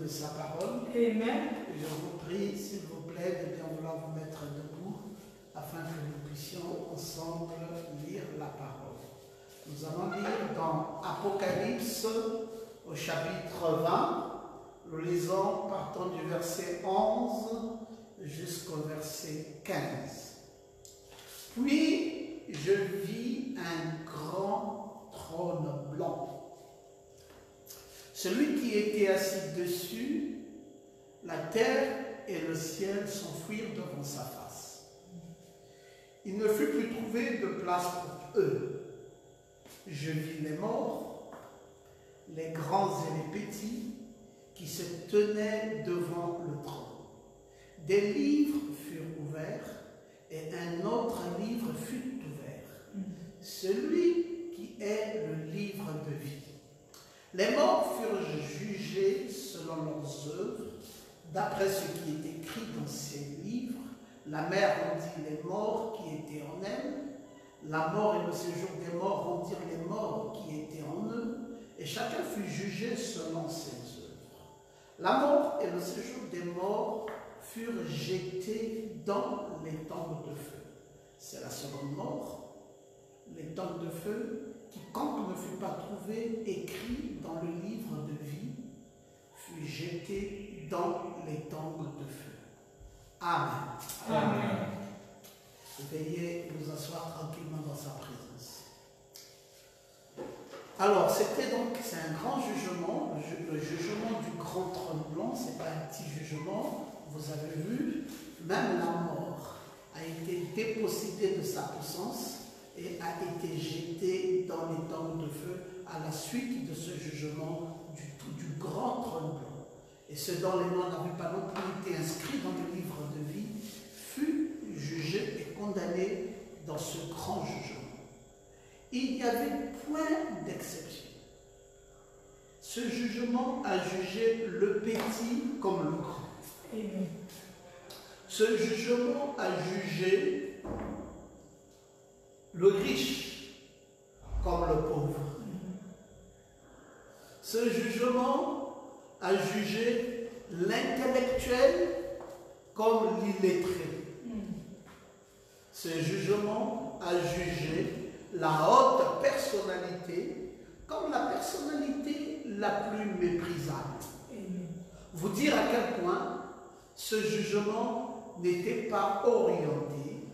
de sa parole. Amen. Je vous prie, s'il vous plaît, de bien vouloir vous mettre debout afin que nous puissions ensemble lire la parole. Nous allons lire dans Apocalypse au chapitre 20. Nous lisons partant du verset 11 jusqu'au verset 15. Puis je vis un grand trône blanc. Celui qui était assis dessus, la terre et le ciel s'enfuirent devant sa face. Il ne fut plus trouvé de place pour eux. Je vis les morts, les grands et les petits, qui se tenaient devant le trône. Des livres furent ouverts, et un autre livre fut ouvert, celui qui est le livre de vie. Les morts furent jugés selon leurs œuvres, d'après ce qui est écrit dans ces livres. La mer rendit les morts qui étaient en elle, la mort et le séjour des morts rendirent les morts qui étaient en eux, et chacun fut jugé selon ses œuvres. La mort et le séjour des morts furent jetés dans les tongs de feu. C'est la seconde mort, les tongs de feu. Quiconque ne fut pas trouvé écrit dans le livre de vie fut jeté dans les tongs de feu. Amen. Amen. Veuillez vous asseoir tranquillement dans sa présence. Alors, c'est un grand jugement, le jugement du grand trône blanc. Ce n'est pas un petit jugement. Vous avez vu, même la mort a été dépossédée de sa puissance et a été jetée dans les tongs de feu à la suite de ce jugement du grand trône blanc. Et ceux dont les noms n'avaient pas non plus été inscrits dans le livre de vie fut jugé et condamné dans ce grand jugement. Il n'y avait point d'exception. Ce jugement a jugé le petit comme le grand. Amen. Ce jugement a jugé le riche comme le pauvre. Ce jugement a jugé l'intellectuel comme l'illettré. Ce jugement a jugé la haute personnalité comme la personnalité la plus méprisable. Vous dire à quel point ce jugement n'était pas orienté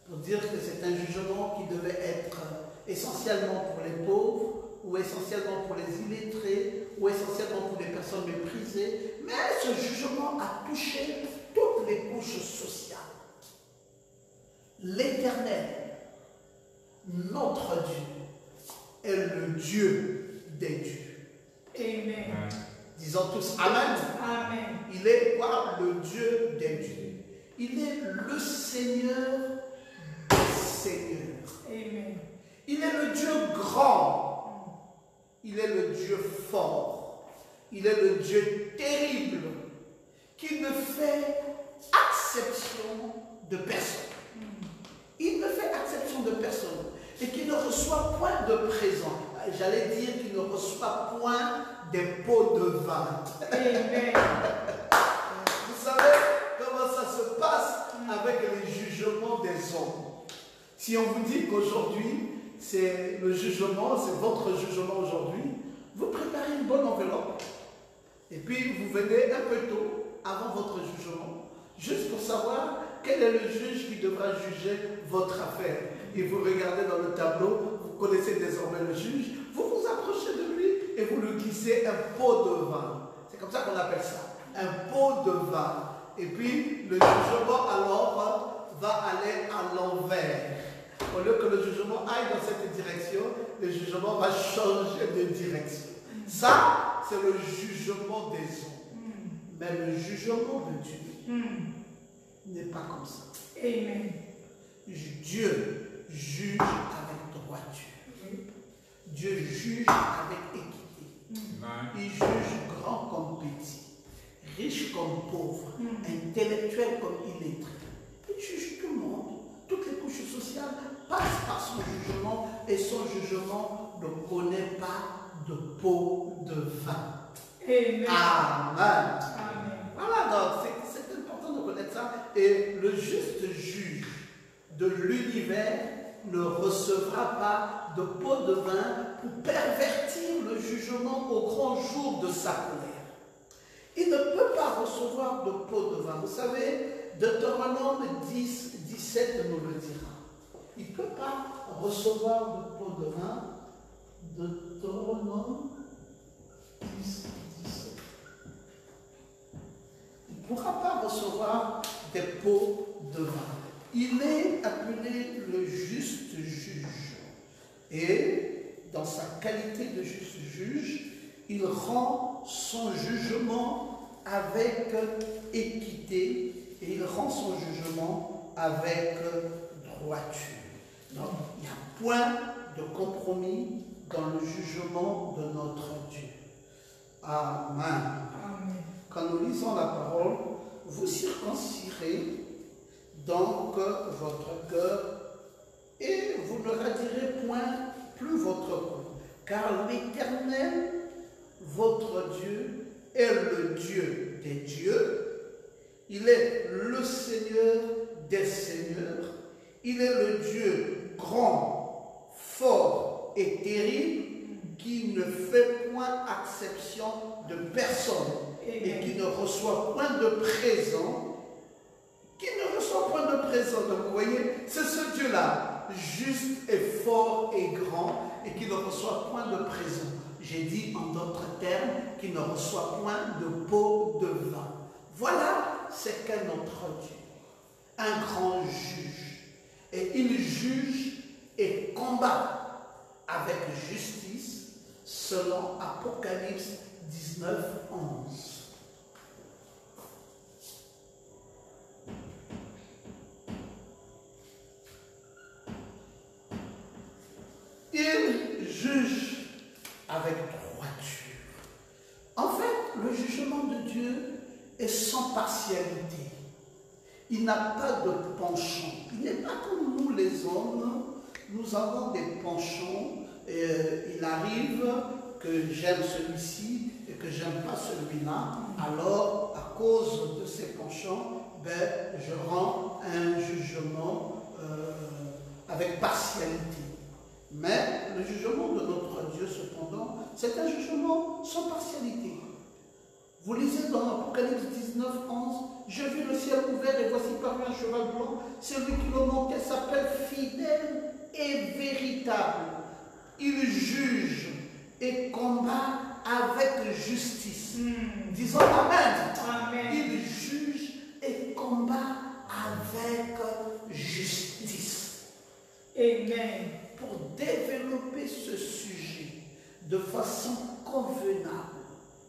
pour dire que c'est un jugement qui devait être essentiellement pour les pauvres, ou essentiellement pour les illettrés, ou essentiellement pour les personnes méprisées, mais ce jugement a touché toutes les couches sociales. L'Éternel, notre Dieu, est le Dieu des dieux. Amen. Disons tous Amen. Amen. Il est quoi? Le Dieu des dieux. Il est le Seigneur des seigneurs. Amen. Il est le Dieu grand. Il est le Dieu fort. Il est le Dieu terrible qui ne fait exception de personne. Il ne fait exception de personne et qui ne reçoit point de présent. J'allais dire qu'il ne reçoit point des pots de vin. Amen. Vous savez comment ça se passe avec les jugements des hommes. Si on vous dit qu'aujourd'hui, c'est le jugement, c'est votre jugement aujourd'hui, vous préparez une bonne enveloppe et puis vous venez un peu tôt avant votre jugement, juste pour savoir quel est le juge qui devra juger votre affaire. Et vous regardez dans le tableau, vous connaissez désormais le juge, vous vous approchez de lui et vous lui glissez un pot de vin. C'est comme ça qu'on appelle ça, un pot de vin. Et puis le jugement alors va aller à l'envers. Au lieu que le jugement aille dans cette direction, le jugement va changer de direction. Ça, c'est le jugement des hommes. Mais le jugement de Dieu n'est pas comme ça. Amen. Dieu juge avec droiture. Dieu juge avec équité. Il juge grand comme petit, riche comme pauvre, intellectuel comme illettré. Il juge tout le monde. Toutes les couches sociales passent par son jugement et son jugement ne connaît pas de pot de vin. Amen. Amen. Amen. Voilà, donc c'est important de connaître ça. Et le juste juge de l'univers ne recevra pas de pot de vin pour pervertir le jugement au grand jour de sa colère. Il ne peut pas recevoir de pot de vin. Vous savez, Deutéronome 10, 17 nous le dira. Il ne peut pas recevoir de pot de vin. Deutéronome 10, 17. Il ne pourra pas recevoir des pots de vin. Il est appelé le juste juge. Et dans sa qualité de juste juge, il rend son jugement avec équité et il rend son jugement avec droiture. Donc, il y a un point de compromis dans le jugement de notre Dieu. Amen. Amen. Quand nous lisons la parole, vous circoncirez donc votre cœur et vous ne radirez point plus votre cou, car l'Éternel, votre Dieu, est le Dieu des dieux, il est le Seigneur des seigneurs, il est le Dieu grand, fort et terrible, qui ne fait point exception de personne et qui ne reçoit point de présent. Donc vous voyez, c'est ce Dieu-là, juste et fort et grand, et qui ne reçoit point de présent. J'ai dit en d'autres termes, qui ne reçoit point de pot de vin. Voilà ce qu'est notre Dieu, un grand juge. Et il juge et combat avec justice, selon Apocalypse 19, 11. Il juge avec droiture. En fait, le jugement de Dieu est sans partialité. Il n'a pas de penchant. Il n'est pas comme nous les hommes. Nous avons des penchants. Il arrive que j'aime celui-ci et que j'aime pas celui-là. Alors, à cause de ces penchants, je rends un jugement avec partialité. Mais le jugement de notre Dieu, cependant, c'est un jugement sans partialité. Vous lisez dans l'Apocalypse 19, 11, « Je vis le ciel ouvert et voici parmi un cheval blanc. Celui qui le montait s'appelle fidèle et véritable. Il juge et combat avec justice. Disons Amen. Amen. Il juge et combat avec justice. Amen. Pour développer ce sujet de façon convenable,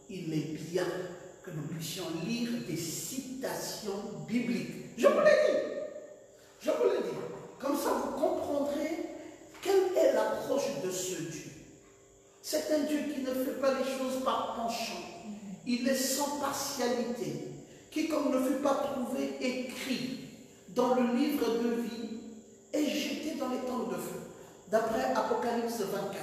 il est bien que nous puissions lire des citations bibliques. Je vous l'ai dit. Je vous l'ai dit. Comme ça, vous comprendrez quelle est l'approche de ce Dieu. C'est un Dieu qui ne fait pas les choses par penchant. Il est sans partialité. Quiconque ne fut pas trouvé écrit dans le livre de vie est jeté dans les temps de feu. D'après Apocalypse 24.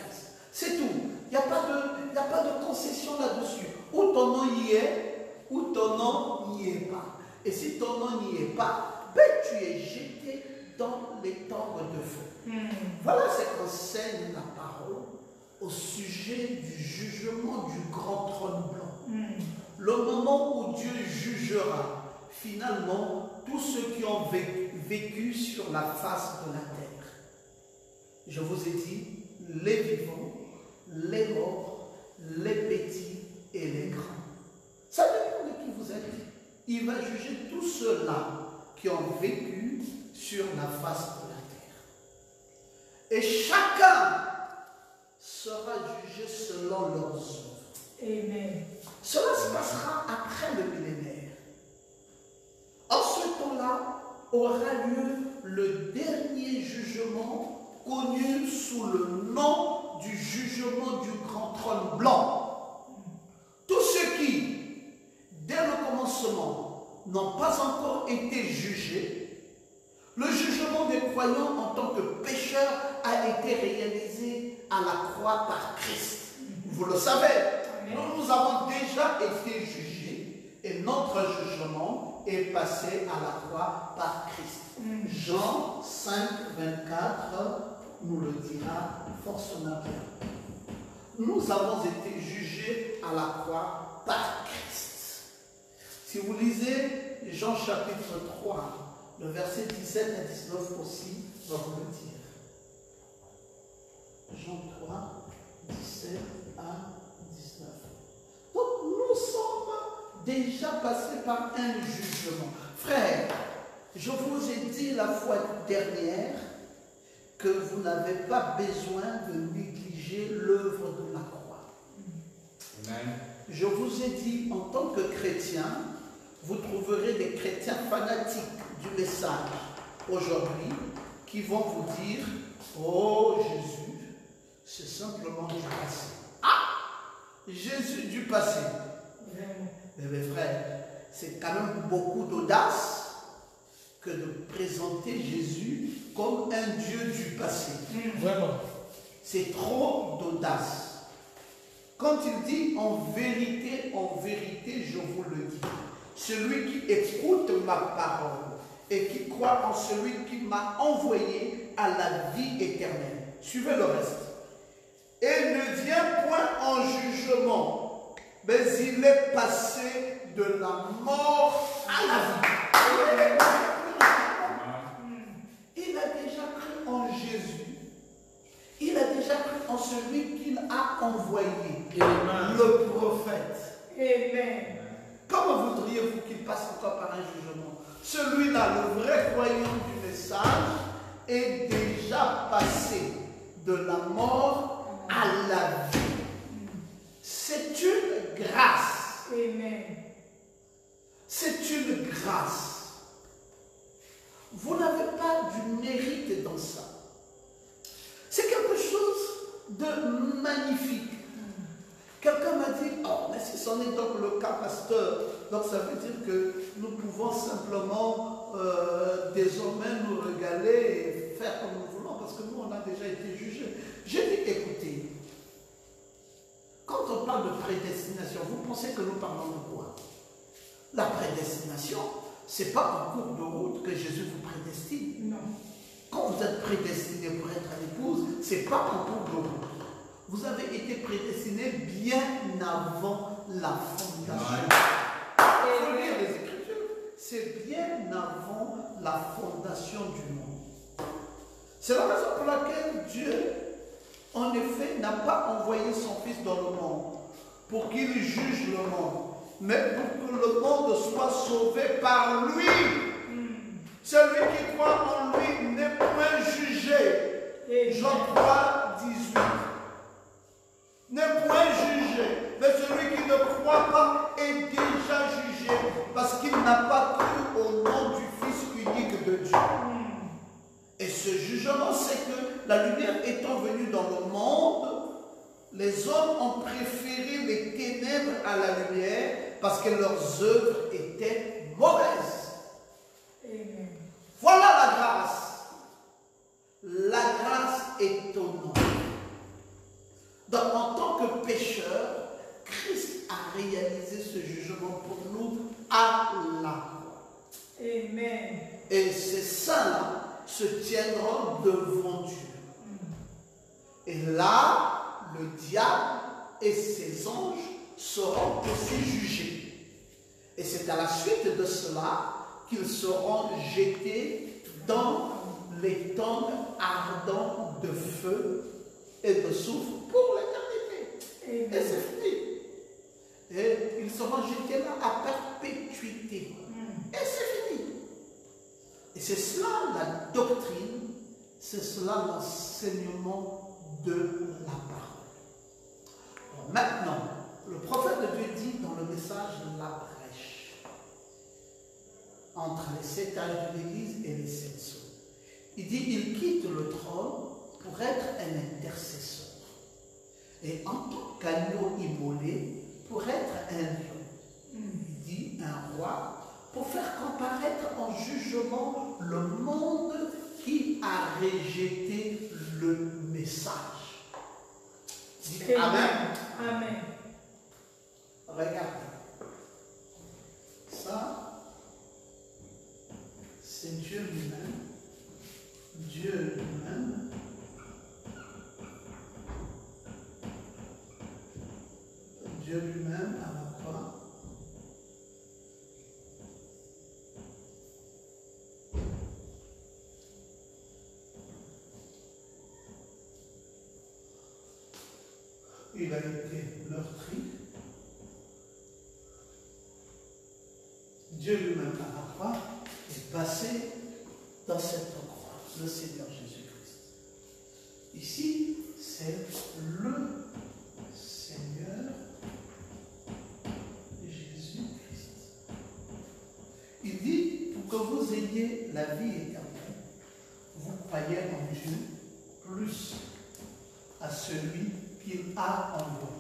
C'est tout. Il n'y a pas de concession là-dessus. Ou ton nom y est, ou ton nom n'y est pas. Et si ton nom n'y est pas, tu es jeté dans les temps de feu. Voilà ce qu'enseigne la parole au sujet du jugement du grand trône blanc. Le moment où Dieu jugera finalement tous ceux qui ont vécu sur la face de la terre. Je vous ai dit, les vivants, les morts, les petits et les grands. Ça dépend de qui vous êtes. Il va juger tous ceux-là qui ont vécu sur la face de la terre. Et chacun sera jugé selon leurs œuvres. Amen. Cela se passera après le millénaire. En ce temps-là aura lieu le dernier jugement connu sous le nom du jugement du grand trône blanc. Tous ceux qui, dès le commencement, n'ont pas encore été jugés, le jugement des croyants en tant que pécheurs a été réalisé à la croix par Christ. Vous le savez. nous avons déjà été jugés et notre jugement est passé à la croix par Christ. Jean 5, 24 nous le dira forcément bien. Nous avons été jugés à la croix par Christ. Si vous lisez Jean chapitre 3, le verset 17 à 19 aussi va vous le dire. Jean 3, 17 à 19. Donc nous sommes déjà passés par un jugement. Frère, je vous ai dit la fois dernière que vous n'avez pas besoin de négliger l'œuvre de la croix. Amen. Je vous ai dit, en tant que chrétien, vous trouverez des chrétiens fanatiques du message aujourd'hui qui vont vous dire « Oh Jésus, c'est simplement du passé. » Ah, Jésus du passé. Mais mes frères, c'est quand même beaucoup d'audace que de présenter Jésus comme un Dieu du passé. Vraiment. C'est trop d'audace. Quand il dit en vérité, je vous le dis, celui qui écoute ma parole et qui croit en celui qui m'a envoyé à la vie éternelle. Suivez le reste. Et ne vient point en jugement, mais il est passé de la mort à la vie. Il a déjà cru en Jésus. Il a déjà cru en celui qu'il a envoyé, Amen. Le prophète. Amen. Comment voudriez-vous qu'il passe encore par un jugement? Celui-là, le vrai croyant du message, est déjà passé de la mort à la vie. C'est une grâce. Amen. C'est une grâce. Vous n'avez pas du mérite dans ça. C'est quelque chose de magnifique. Quelqu'un m'a dit, oh, mais si c'en est donc le cas, pasteur, donc ça veut dire que nous pouvons simplement désormais nous régaler et faire comme nous voulons, parce que nous, on a déjà été jugés. J'ai dit, écoutez, quand on parle de prédestination, vous pensez que nous parlons de quoi? La prédestination, ce n'est pas en cours de route que Jésus vous prédestine. Non. Quand vous êtes prédestiné pour être à l'épouse, ce n'est pas en cours de route. Vous avez été prédestiné bien avant la fondation. Il faut lire les Écritures. C'est bien avant la fondation du monde. C'est la raison pour laquelle Dieu, en effet, n'a pas envoyé son Fils dans le monde pour qu'il juge le monde, mais pour que le monde soit sauvé par lui. Celui qui croit en lui n'est point jugé. Jean 3, 18. N'est point jugé. Mais celui qui ne croit pas est déjà jugé parce qu'il n'a pas cru au nom du Fils unique de Dieu. Et ce jugement, c'est que la lumière étant venue dans le monde, les hommes ont préféré les ténèbres à la lumière parce que leurs œuvres étaient mauvaises. Amen. Voilà la grâce. La grâce étonnante. Donc, en tant que pécheur, Christ a réalisé ce jugement pour nous à la croix. Amen. Et ces saints-là se tiendront devant Dieu. Et là, le diable et ses anges seront aussi jugés. Et c'est à la suite de cela qu'ils seront jetés dans les tonnes ardentes de feu et de soufre pour l'éternité. Et c'est fini. Et ils seront jetés là à perpétuité. Et c'est fini. Et c'est cela la doctrine, c'est cela l'enseignement de la parole. Alors maintenant, le prophète de Dieu dit dans le message de la brèche, entre les 7 âges de l'Église et les 7 sceaux. Il dit, il quitte le trône pour être un intercesseur. Et en tant qu'agneau immolé, pour être un lion. Il dit, un roi, pour faire comparaître en jugement le monde qui a rejeté le message. Dites Amen. Amen. regardez. Ça, c'est Dieu lui-même. Dieu lui-même. Dieu lui-même à la croix. Il a été meurtri. Dieu lui-même à la croix est passé dans cette croix, le Seigneur Jésus-Christ. Ici, c'est le Seigneur Jésus-Christ. Il dit, pour que vous ayez la vie éternelle, vous croyez en Dieu plus à celui qu'il a en vous.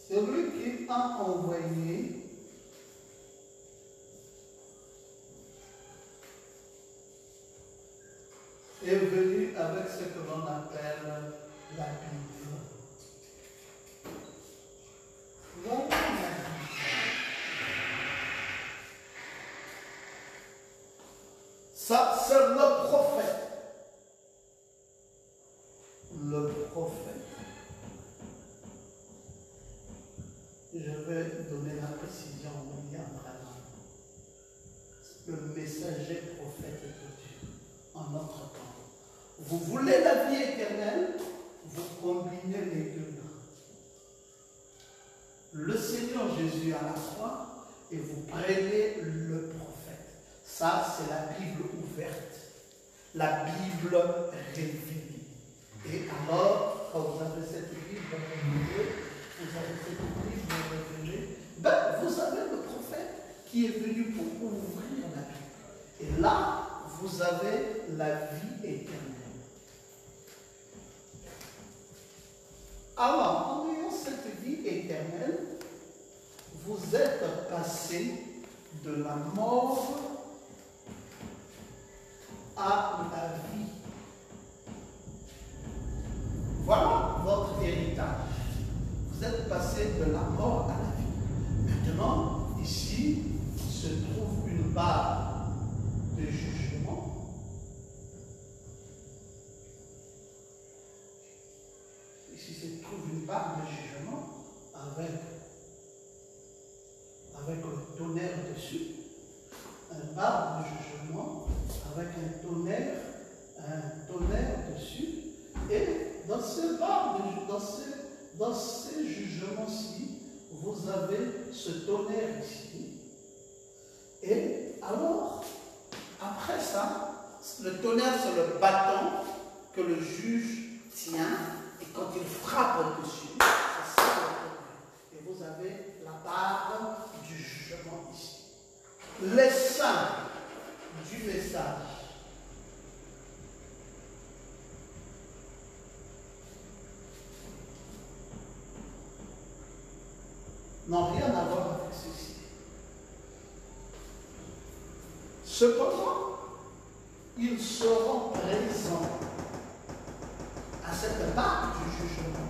Celui qu'il a envoyé est venu avec ce que l'on appelle la Bible. Voilà la Bible. Ça, c'est le prophète. Le prophète. Je vais donner la précision au William Branham. Le messager prophète de Dieu en notre temps. Vous voulez la vie éternelle, vous combinez les deux. Le Seigneur Jésus à la croix et vous prenez le prophète. Ça, c'est la Bible ouverte. La Bible révélée. Et alors, quand vous avez cette Bible révélée, ben, vous avez le prophète qui est venu pour ouvrir la Bible. Et là, vous avez la vie éternelle. Alors, en ayant cette vie éternelle, vous êtes passé de la mort à la vie. Voilà votre héritage. Vous êtes passé de la mort à la vie. Maintenant, ici, se trouve une barre de jugement. Ici se trouve une barre de jugement avec le tonnerre dessus. Une barre de jugement avec un tonnerre dessus. Et dans ce barre dans ces jugements-ci, vous avez ce tonnerre ici. Et alors, après ça, le tonnerre, c'est le bâton que le juge tient. Et quand il frappe dessus, c'est ça le tonnerre. Et vous avez la barre du jugement ici. Les saints du message n'ont rien à voir avec ceci. Cependant, ils seront présents à cette barre du jugement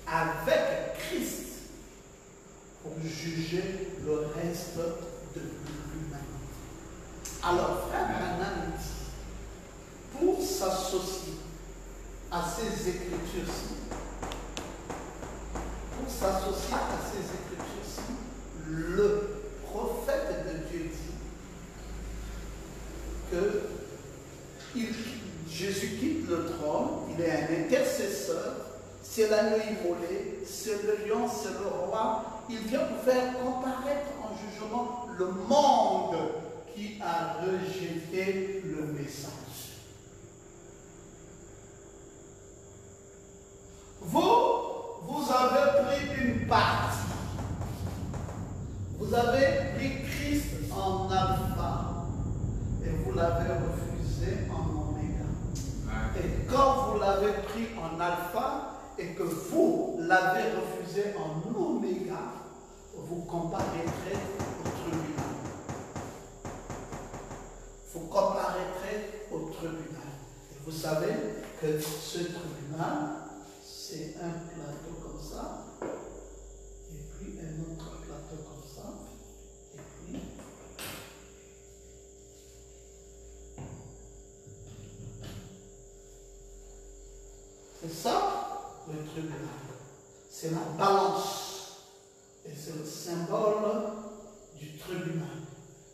avec Christ pour juger le reste de l'humanité. Alors, frère Branham dit, pour s'associer à ces écritures-ci, le prophète de Dieu dit que Jésus quitte le trône, il est un intercesseur, c'est l'agneau immolé, c'est le lion, c'est le roi. Il vient pour faire comparaître en jugement le monde qui a rejeté le message. Vous avez pris une partie. Vous avez pris Christ en alpha et vous l'avez refusé en oméga. Et quand vous l'avez pris en alpha et que vous l'avez refusé en oméga, vous comparaîtrez au tribunal. Vous comparaîtrez Vous savez que ce tribunal, c'est un plateau comme ça, et puis un autre plateau comme ça, et puis c'est ça le tribunal. C'est la balance et c'est le symbole du tribunal.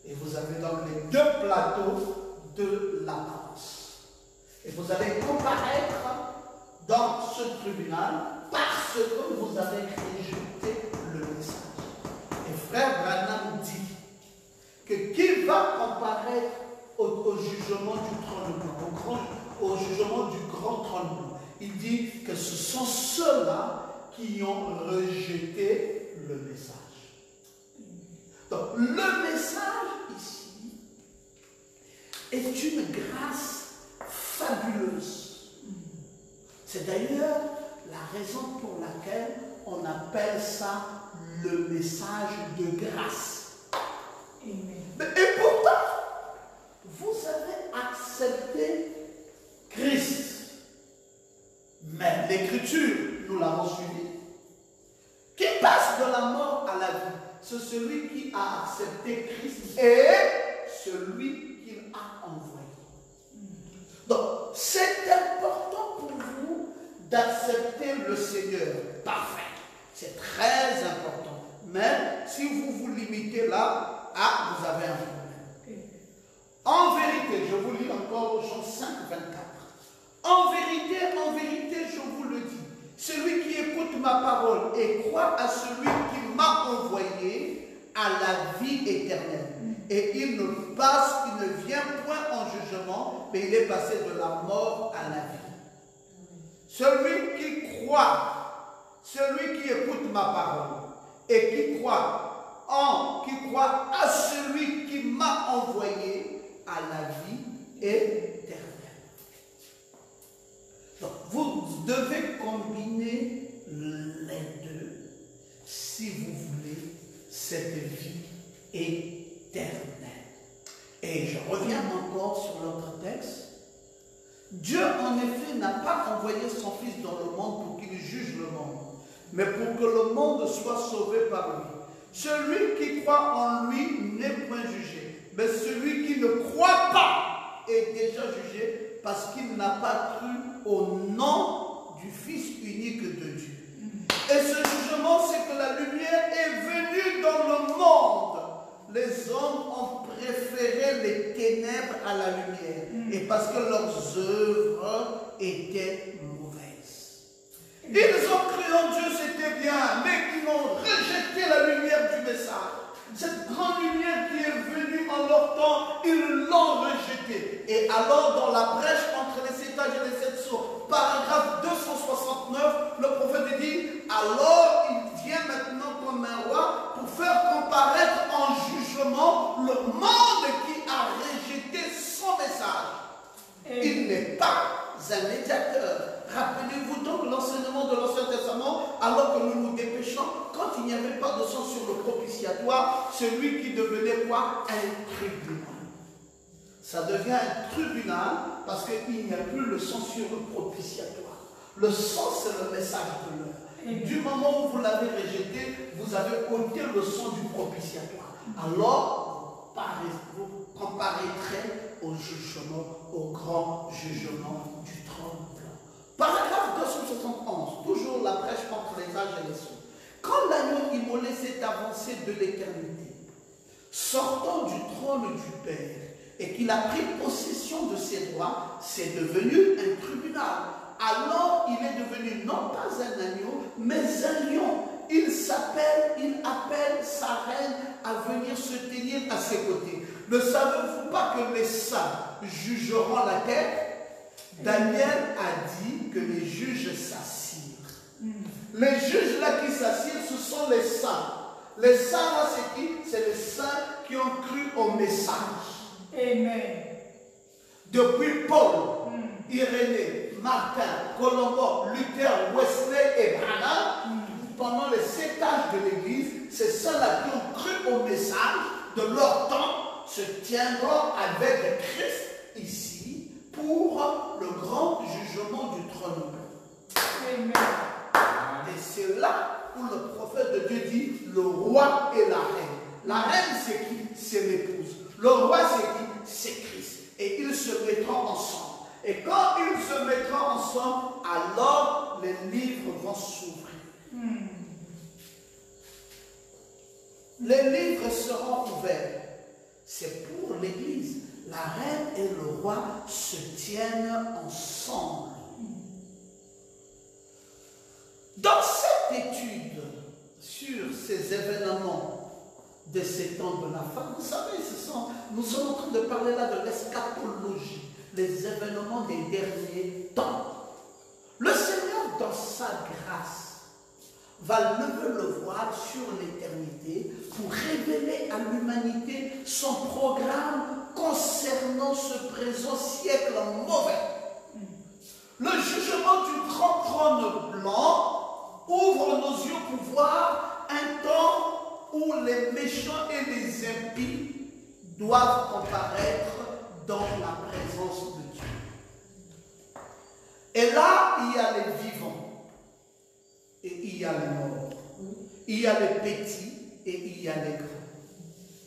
Et vous avez donc les deux plateaux de la balance. Et vous allez comparaître dans ce tribunal parce que vous avez rejeté le message. Et frère Branham dit que qui va comparaître au jugement du trône blanc, au jugement du grand trône blanc? Il dit que ce sont ceux-là qui ont rejeté le message. Donc, le message ici est une grâce fabuleuse. C'est d'ailleurs la raison pour laquelle on appelle ça le message de grâce. Et pourtant, vous avez accepté Christ. Mais l'Écriture, nous l'avons suivi. Qui passe de la mort à la vie, c'est celui qui a accepté Christ et celui qu'il a envoyé. Donc, c'est important pour vous d'accepter le Seigneur. Parfait. C'est très important. Mais si vous vous limitez là, vous avez un problème. En vérité, je vous lis encore Jean 5, 24. En vérité, je vous le dis. Celui qui écoute ma parole et croit à celui qui m'a envoyé a la vie éternelle. Et il ne vient point en jugement, mais il est passé de la mort à la vie. Celui qui croit, celui qui écoute ma parole et qui croit à celui qui m'a envoyé a la vie éternelle. Donc, vous devez combiner les deux si vous voulez cette vie éternelle. Et je reviens encore sur notre texte. Dieu, en effet, n'a pas envoyé son Fils dans le monde pour qu'il juge le monde, mais pour que le monde soit sauvé par lui. Celui qui croit en lui n'est point jugé, mais celui qui ne croit pas est déjà jugé parce qu'il n'a pas cru au nom du Fils unique de Dieu. Et ce jugement, c'est que la lumière est venue dans le monde. Les hommes ont préféré les ténèbres à la lumière. Et parce que leurs œuvres étaient mauvaises. Ils ont cru en Dieu, c'était bien, mais ils ont rejeté la lumière du message. Cette grande lumière qui est venue en leur temps, ils l'ont rejetée. Et alors, dans la brèche entre les 7 âges et les 7 sceaux, paragraphe 269, le prophète dit, alors il vient maintenant comme un roi pour faire comparaître en jugement le monde qui a rejeté son message. Il n'est pas un médiateur. Rappelez-vous donc l'enseignement de l'Ancien Testament, alors que nous nous dépêchons, quand il n'y avait pas de sang sur le propitiatoire, celui qui devenait quoi? Un tribunal. Ça devient un tribunal parce qu'il n'y a plus le sang sur le propitiatoire. Le sang, c'est le message de l'heure. Du moment où vous l'avez rejeté, vous avez ôté le sang du propitiatoire. Alors, vous comparaîtrez au jugement, au grand jugement du trône blanc. Paragraphe 271, toujours la brèche entre les âges et les sceaux. Quand l'agneau immolé s'est avancé de l'éternité, sortant du trône du Père, et qu'il a pris possession de ses droits, c'est devenu un tribunal. Alors il est devenu non pas un agneau, mais un lion. Il appelle sa reine à venir se tenir à ses côtés. Ne savez-vous pas que les saints jugeront la terre? Daniel a dit que les juges s'assirent. Les juges là qui s'assirent, ce sont les saints. Les saints là, c'est qui? C'est les saints qui ont cru au message. Amen. Depuis Paul, Irénée, Martin, Colombo, Luther, Wesley et Branham, pendant les 7 âges de l'Église, c'est ceux-là qui ont cru au message de leur temps se tiendront avec Christ ici pour le grand jugement du trône. Amen. Et c'est là où le prophète de Dieu dit le roi et la reine. La reine, c'est qui? C'est l'épouse. Le roi, c'est qui? C'est Christ. Et ils se mettront ensemble. Et quand ils se mettront ensemble, alors les livres vont s'ouvrir. Les livres seront ouverts. C'est pour l'Église. La reine et le roi se tiennent ensemble. Dans cette étude sur ces événements de ces temps de la fin, vous savez, nous sommes en train de parler là de l'eschatologie, les événements des derniers temps. Le Seigneur, dans sa grâce, va lever le voile sur l'éternité pour révéler à l'humanité son programme concernant ce présent siècle mauvais. Le jugement du grand trône blanc ouvre nos yeux pour voir un temps où les méchants et les impies doivent comparaître dans la présence de Dieu. Et là, il y a les vivants et il y a les morts. Il y a les petits et il y a les grands.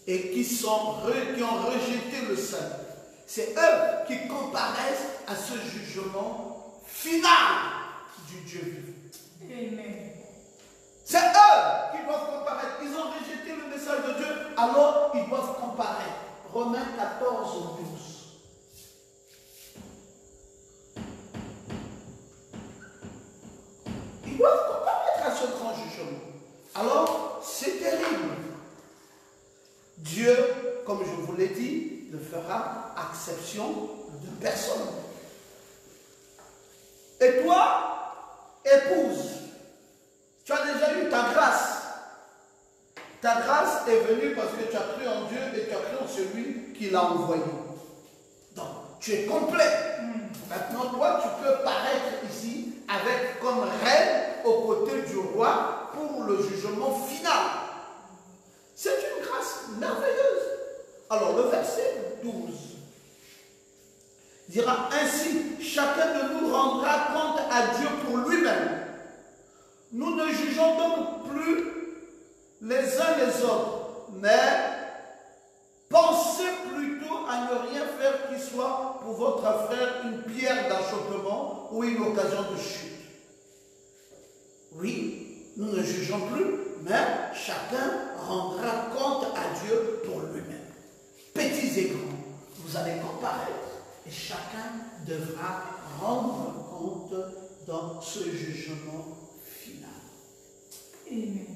Et qui ont rejeté le salut. C'est eux qui comparaissent à ce jugement final du Dieu vivant. Amen. C'est eux qui doivent comparaître. Ils ont rejeté le message de Dieu, alors ils doivent comparaître. Romains 14, 12. Ils doivent comparaître à ce grand jugement. Alors, c'est terrible. Dieu, comme je vous l'ai dit, ne fera exception de personne. Et toi, épouse, tu as déjà eu ta grâce. Ta grâce est venue parce que tu as cru en Dieu et tu as cru en celui qui l'a envoyé. Donc, tu es complet. Maintenant, toi, tu peux paraître ici avec comme reine aux côtés du roi pour le jugement final. C'est une grâce merveilleuse. Alors, le verset 12 dira ainsi, chacun de nous rendra compte à Dieu pour lui-même. Nous ne jugeons donc plus les uns les autres, mais pensez plutôt à ne rien faire qui soit pour votre frère une pierre d'achoppement ou une occasion de chute. Oui, nous ne jugeons plus, mais chacun rendra compte à Dieu pour lui-même. Petits et grands, vous allez comparaître et chacun devra rendre compte dans ce jugement final. Amen.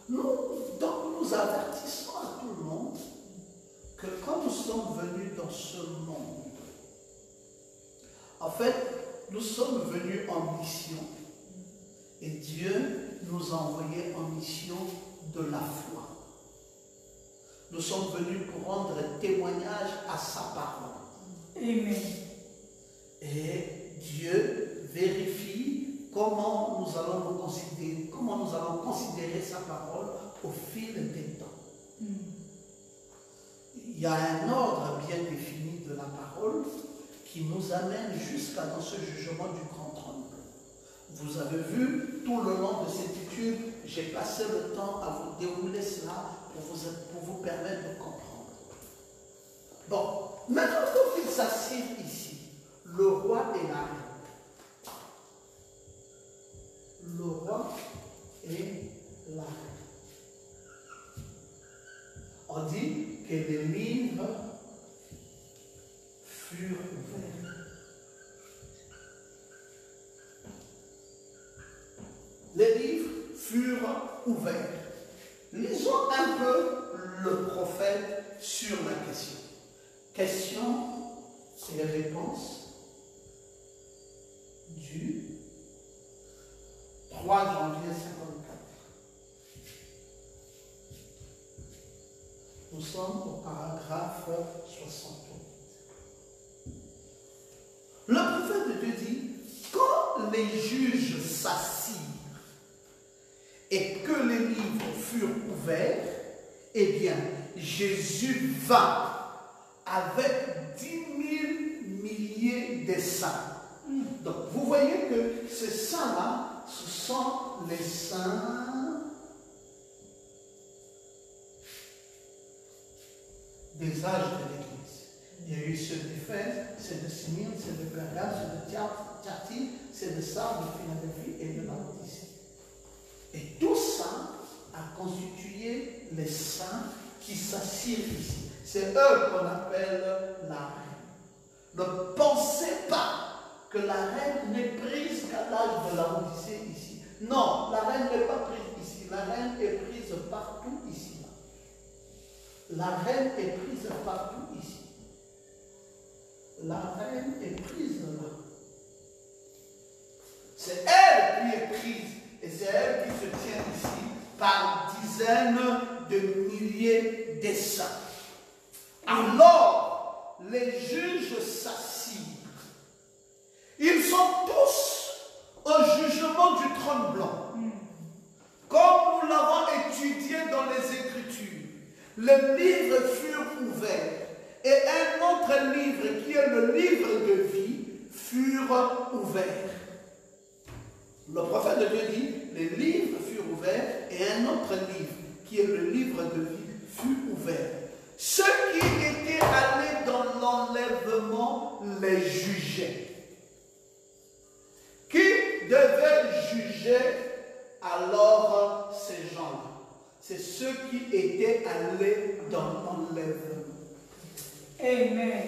Nous avertissons à tout le monde que quand nous sommes venus dans ce monde, en fait, nous sommes venus en mission et Dieu nous a envoyés en mission de la foi. Nous sommes venus pour rendre témoignage à sa parole. Amen. Et Dieu vérifie comment nous allons considérer sa parole au fil des temps. Il y a un ordre bien défini de la parole qui nous amène jusqu'à dans ce jugement du grand trône. Vous avez vu, tout le long de cette étude, j'ai passé le temps à vous dérouler cela pour vous permettre de comprendre. Bon, maintenant qu'il s'assied ici, le roi et la reine. Le roi et la reine. On dit que les livres furent ouverts. Les livres furent ouverts. Lisons un peu le prophète sur la question. Question et réponse du 3 janvier 54. Nous sommes au paragraphe 68. Le prophète de Dieu dit, quand les juges s'assirent et que les livres furent ouverts, eh bien, Jésus vint avec 10 000 milliers saints. Donc vous voyez que ces saints-là, ce sont les saints des âges de l'Église. Il y a eu ceux d'Éphèse, ceux de Smyrne, ceux de Pergame, ceux de Thyatire, ceux de Sardes, de Philadelphie et de Laodicée. Et tout ça a constitué les saints qui s'assirent ici. C'est eux qu'on appelle la reine. Ne pensez pas que la reine n'est prise qu'à l'âge de Laodicée ici. Non, la reine n'est pas prise ici. La reine est prise partout ici. La reine est prise partout ici. La reine est prise là. C'est elle qui est prise et c'est elle qui se tient ici par dizaines de milliers de saints. Alors, les juges s'assirent. Ils sont tous au jugement du trône blanc. Comme nous l'avons étudié dans les Écritures, les livres furent ouverts et un autre livre qui est le livre de vie furent ouverts. Le prophète de Dieu dit, les livres furent ouverts et un autre livre qui est le livre de vie fut ouvert. Ceux qui étaient allés dans l'enlèvement les jugeaient. Qui devait juger alors ces gens-là? C'est ceux qui étaient allés dans l'enlèvement. Amen.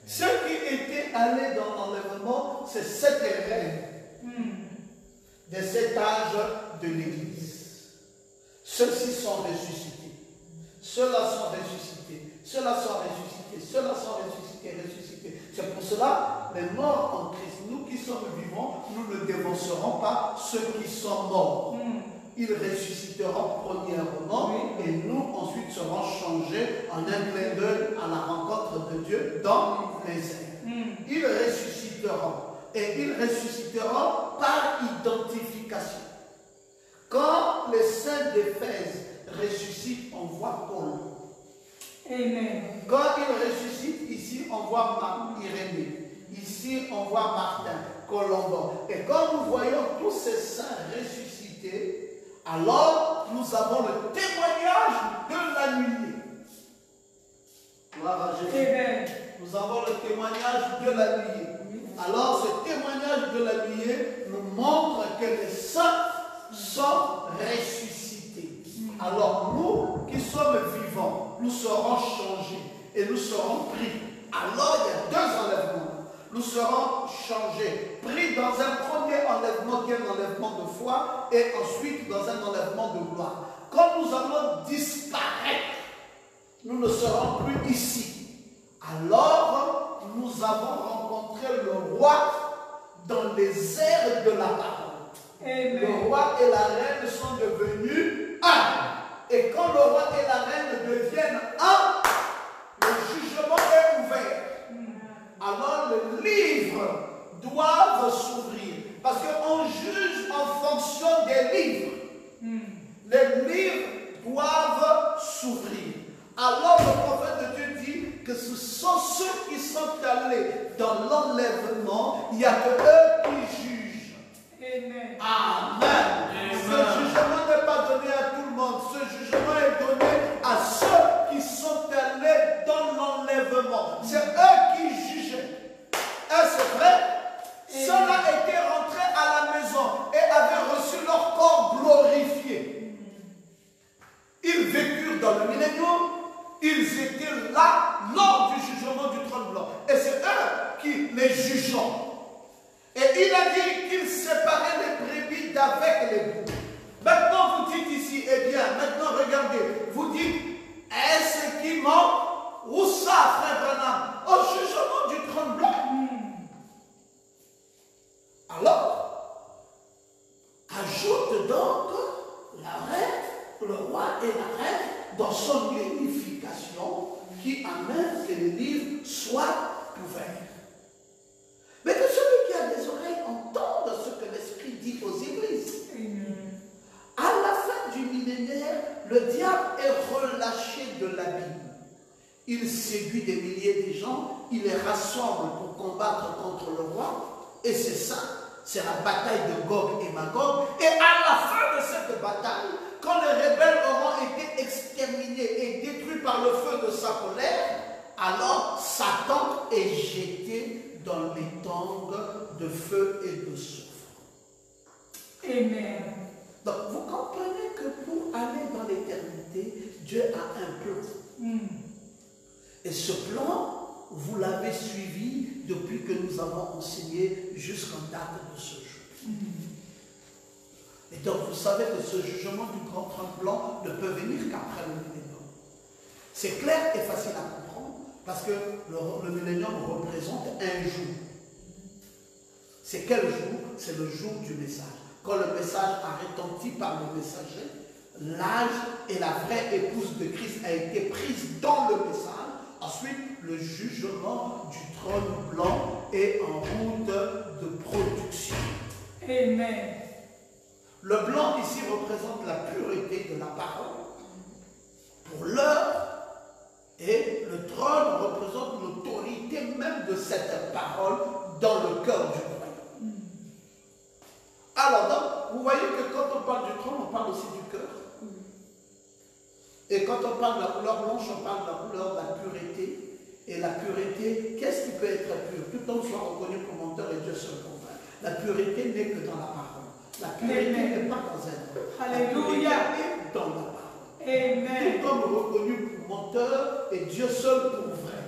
Ceux qui étaient allés dans l'enlèvement, c'est cette reine de cet âge de l'Église. Ceux-ci sont ressuscités. Ceux-là sont ressuscités. Ceux-là sont ressuscités. Ceux-là sont ressuscités. C'est pour cela, les morts en Christ, nous qui sommes vivants, nous ne dévancerons pas ceux qui sont morts. Ils ressusciteront premièrement et nous ensuite serons changés en un clin d'œil à la rencontre de Dieu dans les airs. Ils ressusciteront et ils ressusciteront par identification. Quand les saints d'Éphèse ressuscitent, on voit Paul. Amen. Quand ils ressuscitent, ici on voit Irénée, ici on voit Martin, Colomban. Et quand nous voyons tous ces saints ressuscités, alors nous avons le témoignage de la nuée. Gloire à Jésus. Amen. Nous avons le témoignage de la nuée. Alors ce témoignage de la nuée nous montre que les saints sont ressuscités. Alors nous qui sommes vivants, nous serons changés et nous serons pris. Alors il y a deux enlèvements. Nous serons changés, pris dans un premier enlèvement qui est un enlèvement de foi et ensuite dans un enlèvement de gloire. Quand nous allons disparaître, nous ne serons plus ici. Alors nous avons rencontré le roi dans les airs de la parole. Amen. Le roi et la reine sont devenus un. Et quand le roi et la reine deviennent un, le jugement est ouvert. Alors les livres doivent s'ouvrir. Parce qu'on juge en fonction des livres. Les livres doivent s'ouvrir. Alors le prophète de Dieu dit que ce sont ceux qui sont allés dans l'enlèvement. Il n'y a que eux qui jugent. Amen. Amen. Ce jugement n'est pas donné à tout le monde. Ce jugement est donné à ceux qui sont allés dans l'enlèvement. C'est eux qui jugeaient. Est-ce vrai? Ceux-là étaient rentrés à la maison et avaient reçu leur corps glorifié. Ils vécurent dans le millénium. Ils étaient là lors du jugement du trône blanc. Et c'est eux qui les jugeons. Et il a dit qu'il séparait les brebis d'avec les boucs. Maintenant vous dites ici, eh bien, maintenant regardez, vous dites, est-ce qui ment? Où ça, frère Branham? Au jugement du trône blanc. Alors, ajoute donc la reine, le roi et la reine dans son unification qui amène que les livres soient ouverts. Mais que celui qui a des oreilles entende ce que l'Esprit dit aux églises. À la fin du millénaire, le diable est relâché de l'abîme. Il séduit des milliers de gens, il les rassemble pour combattre contre le roi. Et c'est ça, c'est la bataille de Gog et Magog. Et à la fin de cette bataille, quand les rebelles auront été exterminés et détruits par le feu de sa colère, alors Satan est jeté dans les tongs de feu et de soufre. Amen. Donc vous comprenez que pour aller dans l'éternité, Dieu a un plan. Et ce plan, vous l'avez suivi depuis que nous avons enseigné jusqu'en date de ce jour. Et donc vous savez que ce jugement du grand tremblement ne peut venir qu'après le millénium. C'est clair et facile à comprendre parce que le millénium représente un jour. C'est quel jour? C'est le jour du message. Quand le message a retenti par le messager, l'âge et la vraie épouse de Christ a été prise dans le message. Ensuite, le jugement du trône blanc est en route de production. Amen. Le blanc ici représente la pureté de la parole pour l'heure, et le trône représente l'autorité même de cette parole dans le cœur du royaume. Alors donc, vous voyez que quand on parle du trône, on parle aussi du cœur. Et quand on parle de la couleur blanche, on parle de la couleur de la pureté. Et la pureté, qu'est-ce qui peut être pur? Tout homme soit reconnu comme menteur et Dieu seul convainc. La pureté n'est que dans la parole. La pureté n'est pas dans un homme. Alléluia. La pureté est dans la parole. Amen. Tout homme reconnu pour menteur et Dieu seul pour vrai.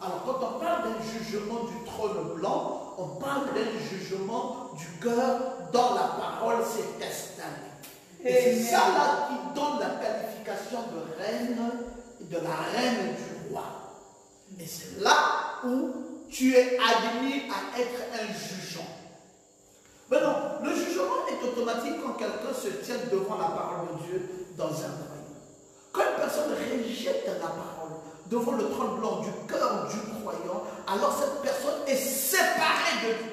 Alors quand on parle d'un jugement du trône blanc, on parle d'un jugement du cœur dans la parole, c'est testament. Et c'est ça là qui donne la qualification de reine, de la reine du roi. Et c'est là où tu es admis à être un jugeant. Mais non, le jugement est automatique quand quelqu'un se tient devant la parole de Dieu dans un royaume. Quand une personne rejette la parole devant le trône blanc du cœur du croyant, alors cette personne est séparée de Dieu.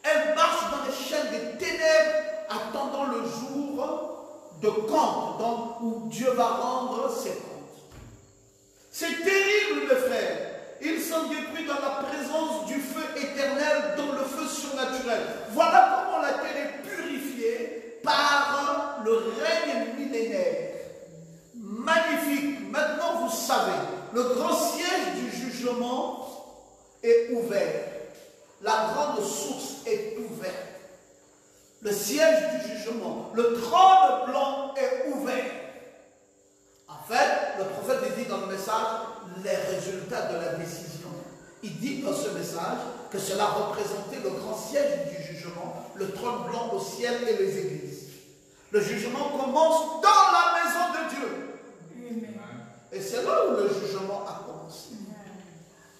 Elle marche dans les chaînes des ténèbres, attendant le jour de compte, donc, où Dieu va rendre ses comptes. C'est terrible, mes frères. Ils sont détruits dans la présence du feu éternel, dans le feu surnaturel. Voilà comment la terre est purifiée par le règne millénaire. Magnifique. Maintenant, vous savez, le grand siège du jugement est ouvert. La grande source est ouverte. Le siège du jugement, le trône blanc est ouvert. En fait, le prophète dit dans le message les résultats de la décision. Il dit dans ce message que cela représentait le grand siège du jugement, le trône blanc au ciel et les églises. Le jugement commence dans la maison de Dieu. Et c'est là où le jugement a commencé.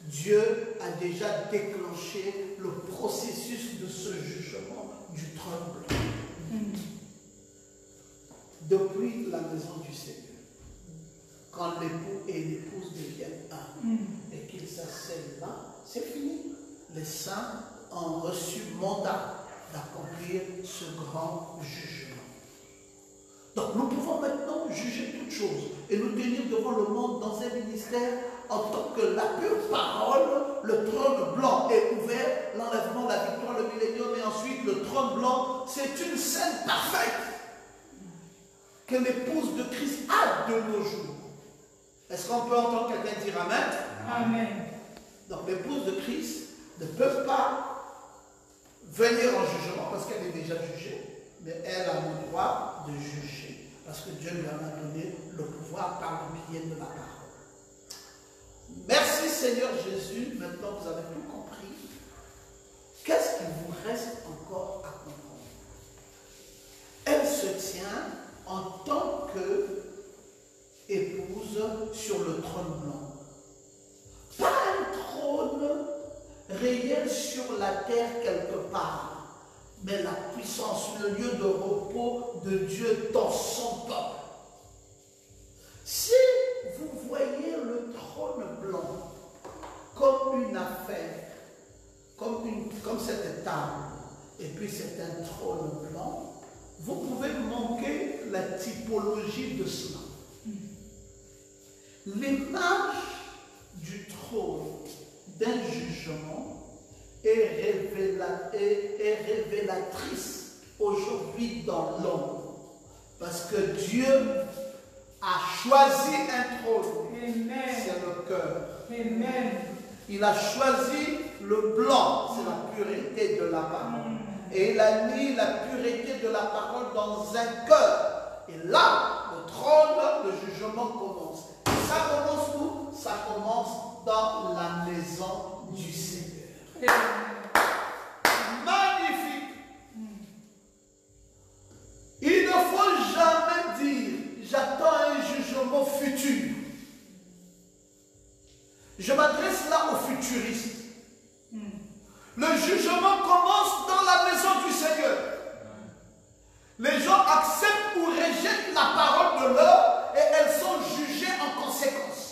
Dieu a déjà déclenché le processus de ce jugement du trône blanc. Depuis la maison du Seigneur. Quand l'époux et l'épouse deviennent un et qu'ils s'asseyent là, c'est fini. Les saints ont reçu mandat d'accomplir ce grand jugement. Donc nous pouvons maintenant juger toutes choses et nous tenir devant le monde dans un ministère en tant que la pure parole, le trône blanc est ouvert, l'enlèvement, la victoire, le millénium et ensuite le trône blanc, c'est une scène parfaite que l'épouse de Christ a de nos jours. Est-ce qu'on peut entendre quelqu'un dire Amen? Amen. Donc l'épouse de Christ ne peut pas venir en jugement parce qu'elle est déjà jugée, mais elle a le droit de juger parce que Dieu lui en a donné le pouvoir par le biais de la parole. Merci Seigneur Jésus, maintenant vous avez tout compris. Qu'est-ce qu'il vous reste encore à comprendre? Elle se tient en tant que épouse sur le trône blanc. Pas un trône réel sur la terre quelque part, mais la puissance, le lieu de repos de Dieu dans son peuple. Si vous voyez le trône blanc comme une affaire, comme cette table, et puis c'est un trône blanc, vous pouvez manquer la typologie de cela. L'image du trône d'un jugement est révélatrice aujourd'hui dans l'homme. Parce que Dieu a choisi un trône. C'est le cœur. Amen. Il a choisi le blanc, c'est la pureté de la parole. Et il a mis la pureté de la parole dans un cœur. Et là, le trône de jugement commence. Ça commence où? Ça commence dans la maison du Seigneur. Magnifique. Il ne faut jamais dire, j'attends un jugement futur. Je m'adresse là aux futuristes. Le jugement commence dans la maison du Seigneur. Les gens acceptent ou rejettent la parole de l'homme et elles sont jugées en conséquence.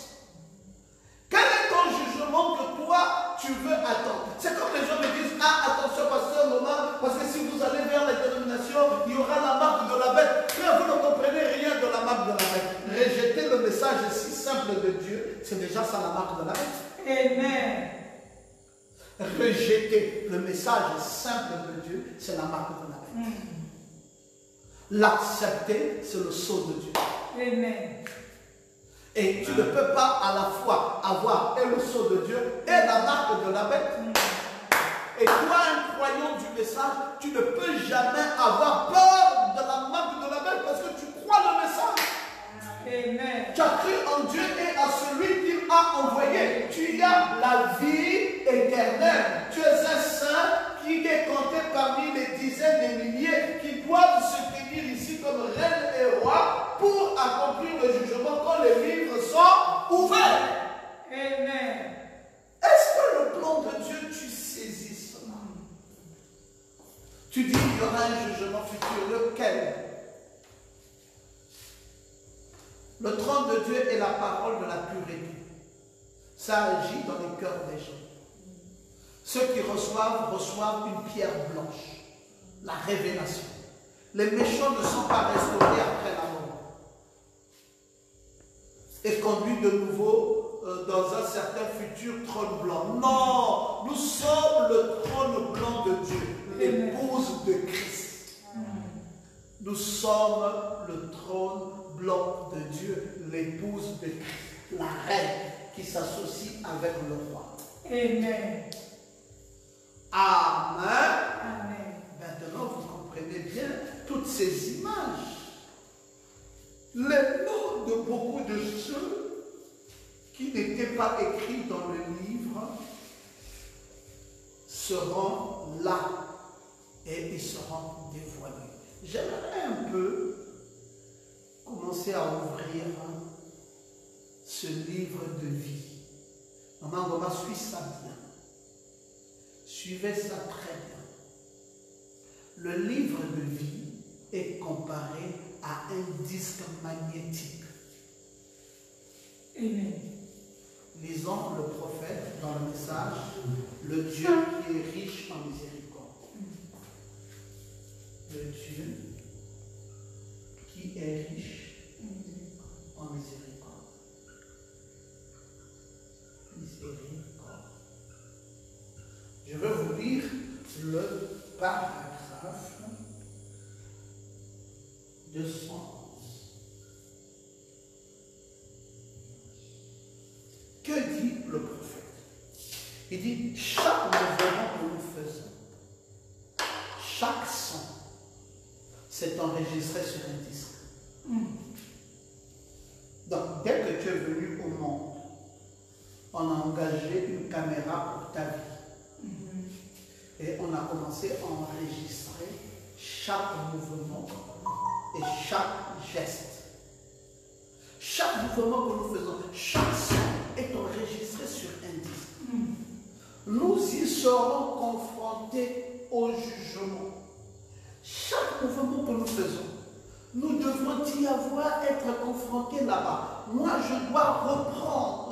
Quel est ton jugement que toi tu veux attendre? C'est comme les gens me disent, ah attention pasteur Noma, parce que si vous allez vers la dénomination, il y aura la marque de la bête. Frère, vous ne comprenez rien de la marque de la bête. Rejeter le message si simple de Dieu, c'est déjà ça la marque de la bête. Amen. Rejeter le message simple de Dieu, c'est la marque de la bête. L'accepter, c'est le sceau de Dieu. Amen. Et tu ne peux pas à la fois avoir et le sceau de Dieu et la marque de la bête. Et toi, un croyant du message, tu ne peux jamais avoir peur de la marque de la bête parce que tu crois le message. Amen. Tu as cru en Dieu et à celui qu'il a envoyé. Tu as la vie éternelle. Tu es un saint qui est compté parmi les dizaines de milliers qui doivent se tenir ici comme reine et roi pour accomplir le jugement quand les livres sont ouverts. Amen. Est-ce que le plan de Dieu, tu saisis cela? Tu dis qu'il y aura un jugement futur. Lequel? Le trône de Dieu est la parole de la pureté. Ça agit dans les cœurs des gens. Ceux qui reçoivent une pierre blanche. La révélation. Les méchants ne sont pas restaurés après la mort. Et conduits de nouveau dans un certain futur trône blanc. Non, nous sommes le trône blanc de Dieu, l'épouse de Christ. Nous sommes le trône blanc de Dieu, l'épouse de Christ, la reine qui s'associe avec le roi. Amen. Amen. Amen. Maintenant, vous comprenez bien toutes ces images. Les noms de beaucoup de ceux qui n'étaient pas écrits dans le livre seront là et ils seront dévoilés. J'aimerais un peu commencer à ouvrir ce livre de vie. Maman Goma, suis ça bien. Suivez ça très bien. Le livre de vie est comparé à un disque magnétique. Amen. Lisons le prophète dans le message, le Dieu qui est riche en miséricorde. Le Dieu qui est riche en miséricorde. Miséricorde. Je vais vous lire le paragraphe 211. Que dit le prophète? Il dit, chaque mouvement que nous faisons, chaque son, c'est enregistré sur un disque. Donc, dès que tu es venu au monde, on a engagé une caméra pour ta vie. Et on a commencé à enregistrer chaque mouvement et chaque geste. Chaque mouvement que nous faisons, chaque son est enregistré sur un disque. Nous y serons confrontés au jugement. Chaque mouvement que nous faisons, nous devrons y être confrontés là-bas. Moi, je dois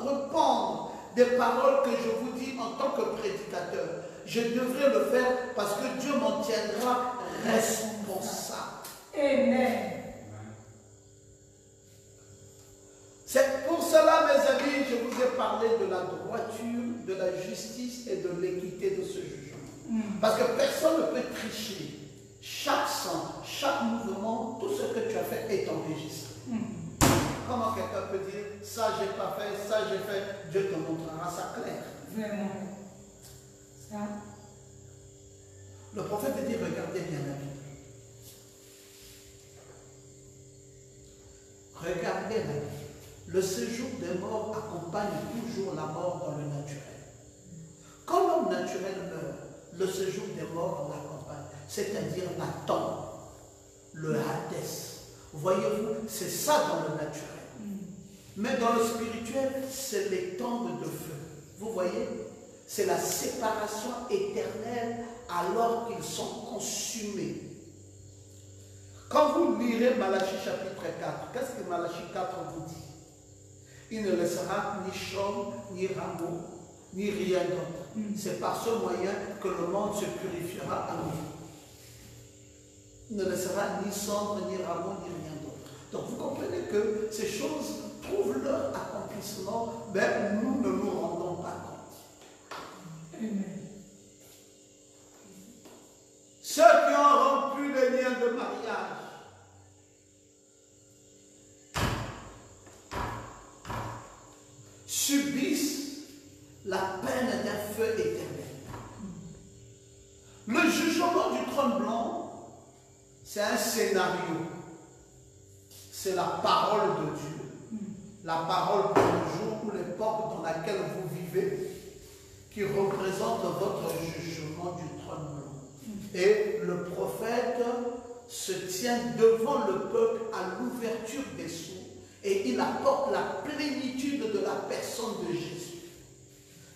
reprendre des paroles que je vous dis en tant que prédicateur. Je devrais le faire parce que Dieu m'en tiendra responsable. Amen. C'est pour cela, mes amis, je vous ai parlé de la droiture de la justice et de l'équité de ce jugement. Parce que personne ne peut tricher. Chaque sang, chaque mouvement, tout ce que tu as fait est enregistré. Comment quelqu'un peut dire, ça j'ai pas fait, ça j'ai fait, Dieu te montrera ça clair. Vraiment. Ça. Le prophète dit, regardez bien la Bible. Regardez la Bible. Le séjour des morts accompagne toujours la mort dans le naturel. Quand l'homme naturel meurt, le séjour des morts l'accompagne, c'est-à-dire la tombe, le Hadès. Voyez-vous, c'est ça dans le naturel. Mais dans le spirituel, c'est les tombes de feu. Vous voyez, c'est la séparation éternelle alors qu'ils sont consumés. Quand vous lirez Malachie chapitre 4, qu'est-ce que Malachie 4 vous dit? Il ne laissera ni chaume, ni rameau, ni rien d'autre. C'est par ce moyen que le monde se purifiera à nouveau. Il ne laissera ni cendre, ni rameau, ni rien d'autre. Donc vous comprenez que ces choses trouvent leur accomplissement, mais nous ne nous rendons pas compte. Amen. Ceux qui ont rompu les liens de mariage, subissent la peine d'un feu éternel. Le jugement du trône blanc, c'est un scénario. C'est la parole de Dieu. La parole pour le jour ou l'époque dans laquelle vous vivez, qui représente votre jugement du trône blanc. Et le prophète se tient devant le peuple à l'ouverture des sceaux et il apporte la plénitude de la personne de Jésus.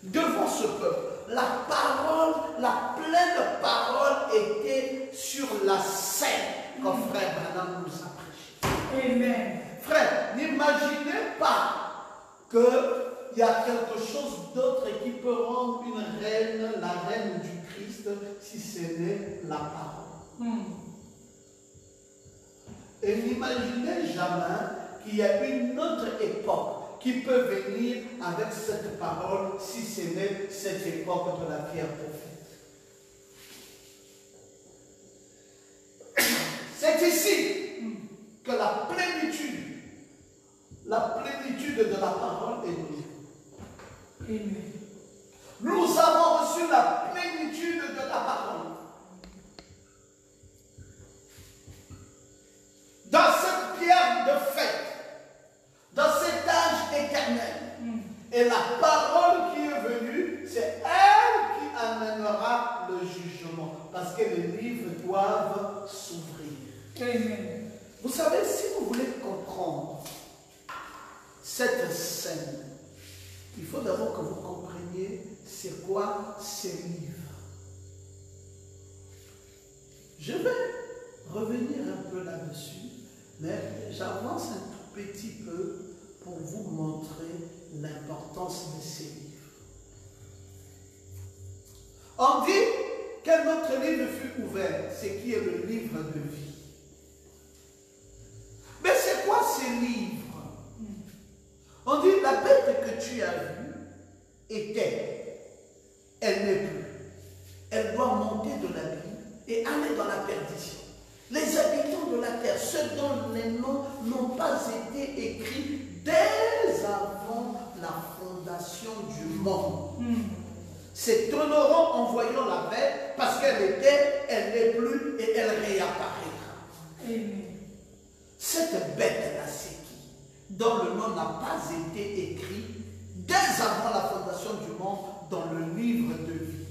Devant ce peuple, la parole, la pleine parole était sur la scène comme frère Branham nous a prêché. Amen. Frère, n'imaginez pas qu'il y a quelque chose d'autre qui peut rendre une reine, la reine du Christ, si ce n'est la parole. Et n'imaginez jamais qu'il y a une autre époque qui peut venir avec cette parole, si ce n'est cette époque de la pierre prophète. C'est ici que la plénitude de la parole est donnée. Amen. Nous avons reçu la plénitude de la parole. Dans cette pierre de fête, dans cet âge éternel. Et la parole qui est venue, c'est elle qui amènera le jugement. Parce que les livres doivent s'ouvrir. Amen. Vous savez, si vous voulez comprendre cette scène, il faut d'abord que vous compreniez c'est quoi ces livres. Je vais revenir un peu là-dessus, mais j'avance un tout petit peu pour vous montrer l'importance de ces livres. On dit que notre livre fut ouvert, ce qui est le livre de vie. Mais c'est quoi ces livres? On dit la bête que tu as vue était, elle n'est plus. Elle doit monter de l'abîme et aller dans la perdition. Les habitants de la terre, ceux dont les noms n'ont pas été écrits dès avant la fondation du monde, c'est honorant en voyant la bête parce qu'elle était, elle n'est plus et elle réapparaîtra. Amen. Cette bête-là, c'est qui? Dont le nom n'a pas été écrit dès avant la fondation du monde dans le livre de vie.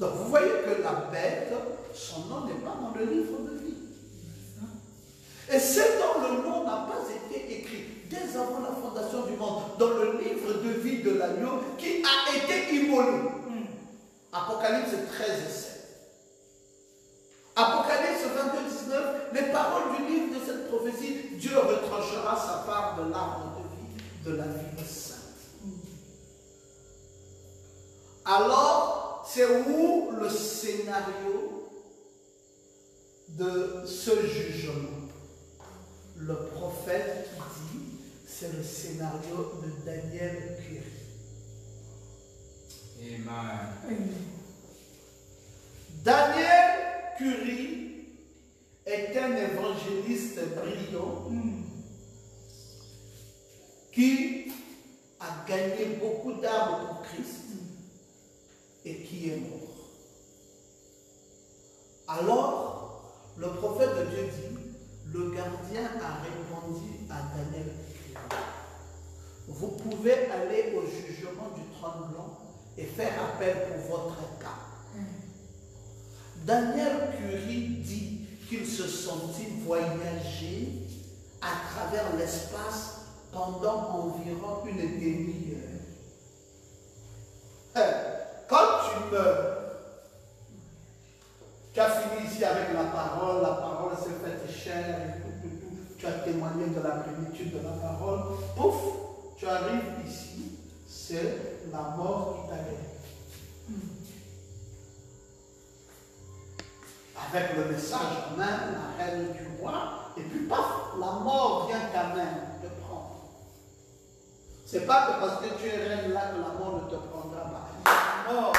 Donc vous voyez que la bête, son nom n'est pas dans le livre de vie. Et ce dont le nom n'a pas été écrit dès avant la fondation du monde dans le livre de vie de l'agneau qui a été immolé. Apocalypse 13:7. Apocalypse 22:19, les paroles du livre de cette prophétie, Dieu retranchera sa part de l'arbre de vie, de la vie sainte. Alors, c'est où le scénario de ce jugement? Le prophète qui dit, c'est le scénario de Daniel Curie. Amen. Daniel Curie est un évangéliste brillant qui a gagné beaucoup d'âmes pour Christ et qui est mort. Alors, le prophète de Dieu dit, le gardien a répondu à Daniel Curie, vous pouvez aller au jugement du trône blanc et faire appel pour votre cas. Daniel Curie dit qu'il se sentit voyager à travers l'espace pendant environ une demi-heure. Quand tu meurs, tu as fini ici avec la parole s'est faite chair, et tout, tu as témoigné de la plénitude de la parole, pouf, tu arrives ici, c'est la mort qui t'arrive. Avec le message en main, la reine du roi, et puis paf, la mort vient quand même te prendre. C'est pas que parce que tu es reine là que la mort ne te prendra pas. La mort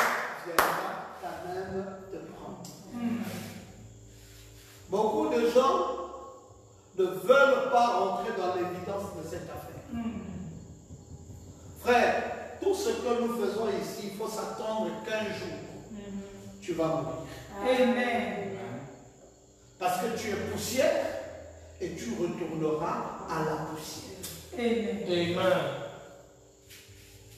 viendra quand même te prendre. Beaucoup de gens ne veulent pas rentrer dans l'évidence de cette affaire. Frère, tout ce que nous faisons ici, il faut s'attendre qu'un jour, tu vas mourir. Amen. Parce que tu es poussière et tu retourneras à la poussière. Amen.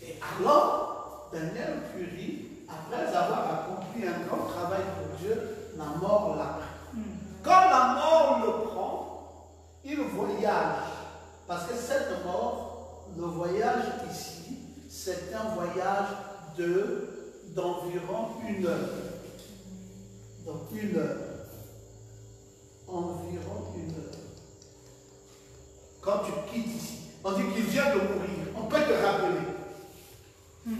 Et alors, Daniel Curie, après avoir accompli un grand travail pour Dieu, la mort l'a pris. Quand la mort le prend, il voyage. Parce que cette mort, le voyage ici, c'est un voyage d'environ une heure. Donc une heure. Environ une heure. Quand tu quittes ici, on dit qu'il vient de mourir. On peut te rappeler.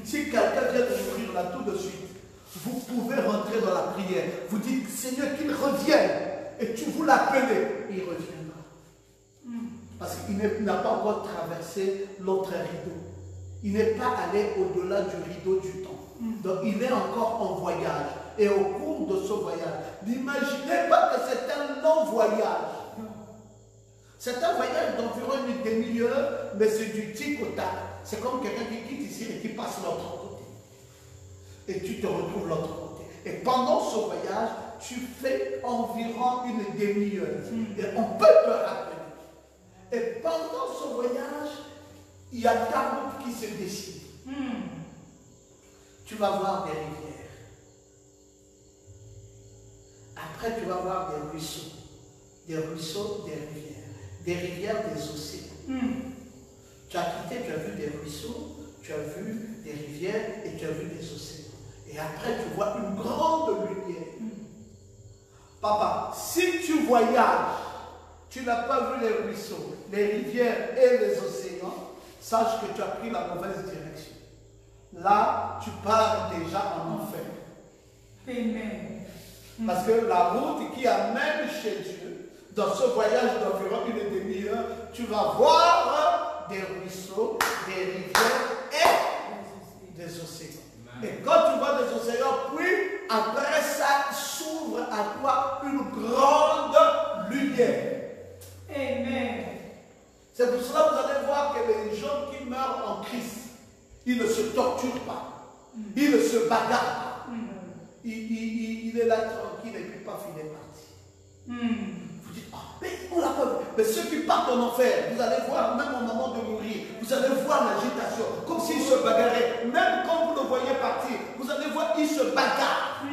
Si quelqu'un vient de mourir là tout de suite, vous pouvez rentrer dans la prière. Vous dites, Seigneur, qu'il revienne. Et vous l'appelez. Il reviendra. Parce qu'il n'a pas encore traversé l'autre rideau. Il n'est pas allé au-delà du rideau du temps. Donc il est encore en voyage. Et au cours de ce voyage, n'imaginez pas que c'est un long voyage. C'est un voyage d'environ une demi-heure, mais c'est du tic au tac. C'est comme quelqu'un qui quitte ici et qui passe l'autre côté. Et tu te retrouves l'autre côté. Et pendant ce voyage, tu fais environ une demi-heure. Et on peut te rappeler. Et pendant ce voyage, il y a ta route qui se décide. Tu vas voir des rivières. Après, tu vas voir des ruisseaux. Des ruisseaux, des rivières. Des rivières, des océans. Tu as quitté, tu as vu des ruisseaux, tu as vu des rivières et tu as vu des océans. Et après, tu vois une grande lumière. Papa, si tu voyages, tu n'as pas vu les ruisseaux, les rivières et les océans, sache que tu as pris la mauvaise direction. Là, tu pars déjà en enfer. Amen. Parce que la route qui amène chez Dieu, dans ce voyage d'environ une demi-heure, tu vas voir des ruisseaux, des rivières et des océans. Et quand tu vois des océans, puis après ça s'ouvre à toi une grande lumière. Amen. C'est pour cela que vous allez voir que les gens qui meurent en Christ, ils ne se torturent pas, ils ne se bagarrent pas. Il est là tranquille et puis paf, il est parti. Vous dites, mais on l'a pas vu. Mais ceux qui partent en enfer, vous allez voir, même au moment de mourir, vous allez voir l'agitation, comme s'ils se bagarraient. Même quand vous le voyez partir, vous allez voir qu'ils se bagarrent.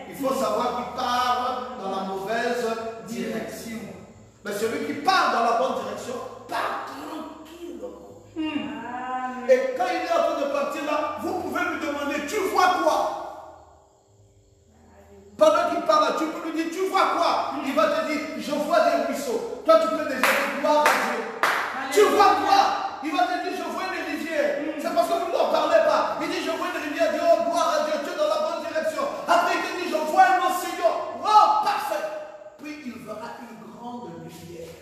Il faut savoir qu'il part dans la mauvaise direction. Mais celui qui part dans la bonne direction, part tranquillement. Et quand il est en train de partir là, vous pouvez lui demander, tu vois quoi? Pendant qu'il parle là, tu peux lui dire, tu vois quoi? Il va te dire, je vois des ruisseaux. Toi, tu peux déjà dire, gloire à Dieu. Tu vois quoi? Il va te dire, je vois une rivière. C'est parce que vous ne leur parlez pas. Il dit, je vois une rivière. Il dit, oh, gloire à Dieu, tu es dans la bonne direction. Après, il te dit, je vois un océan. Oh, parfait. Puis, il verra une grande lumière.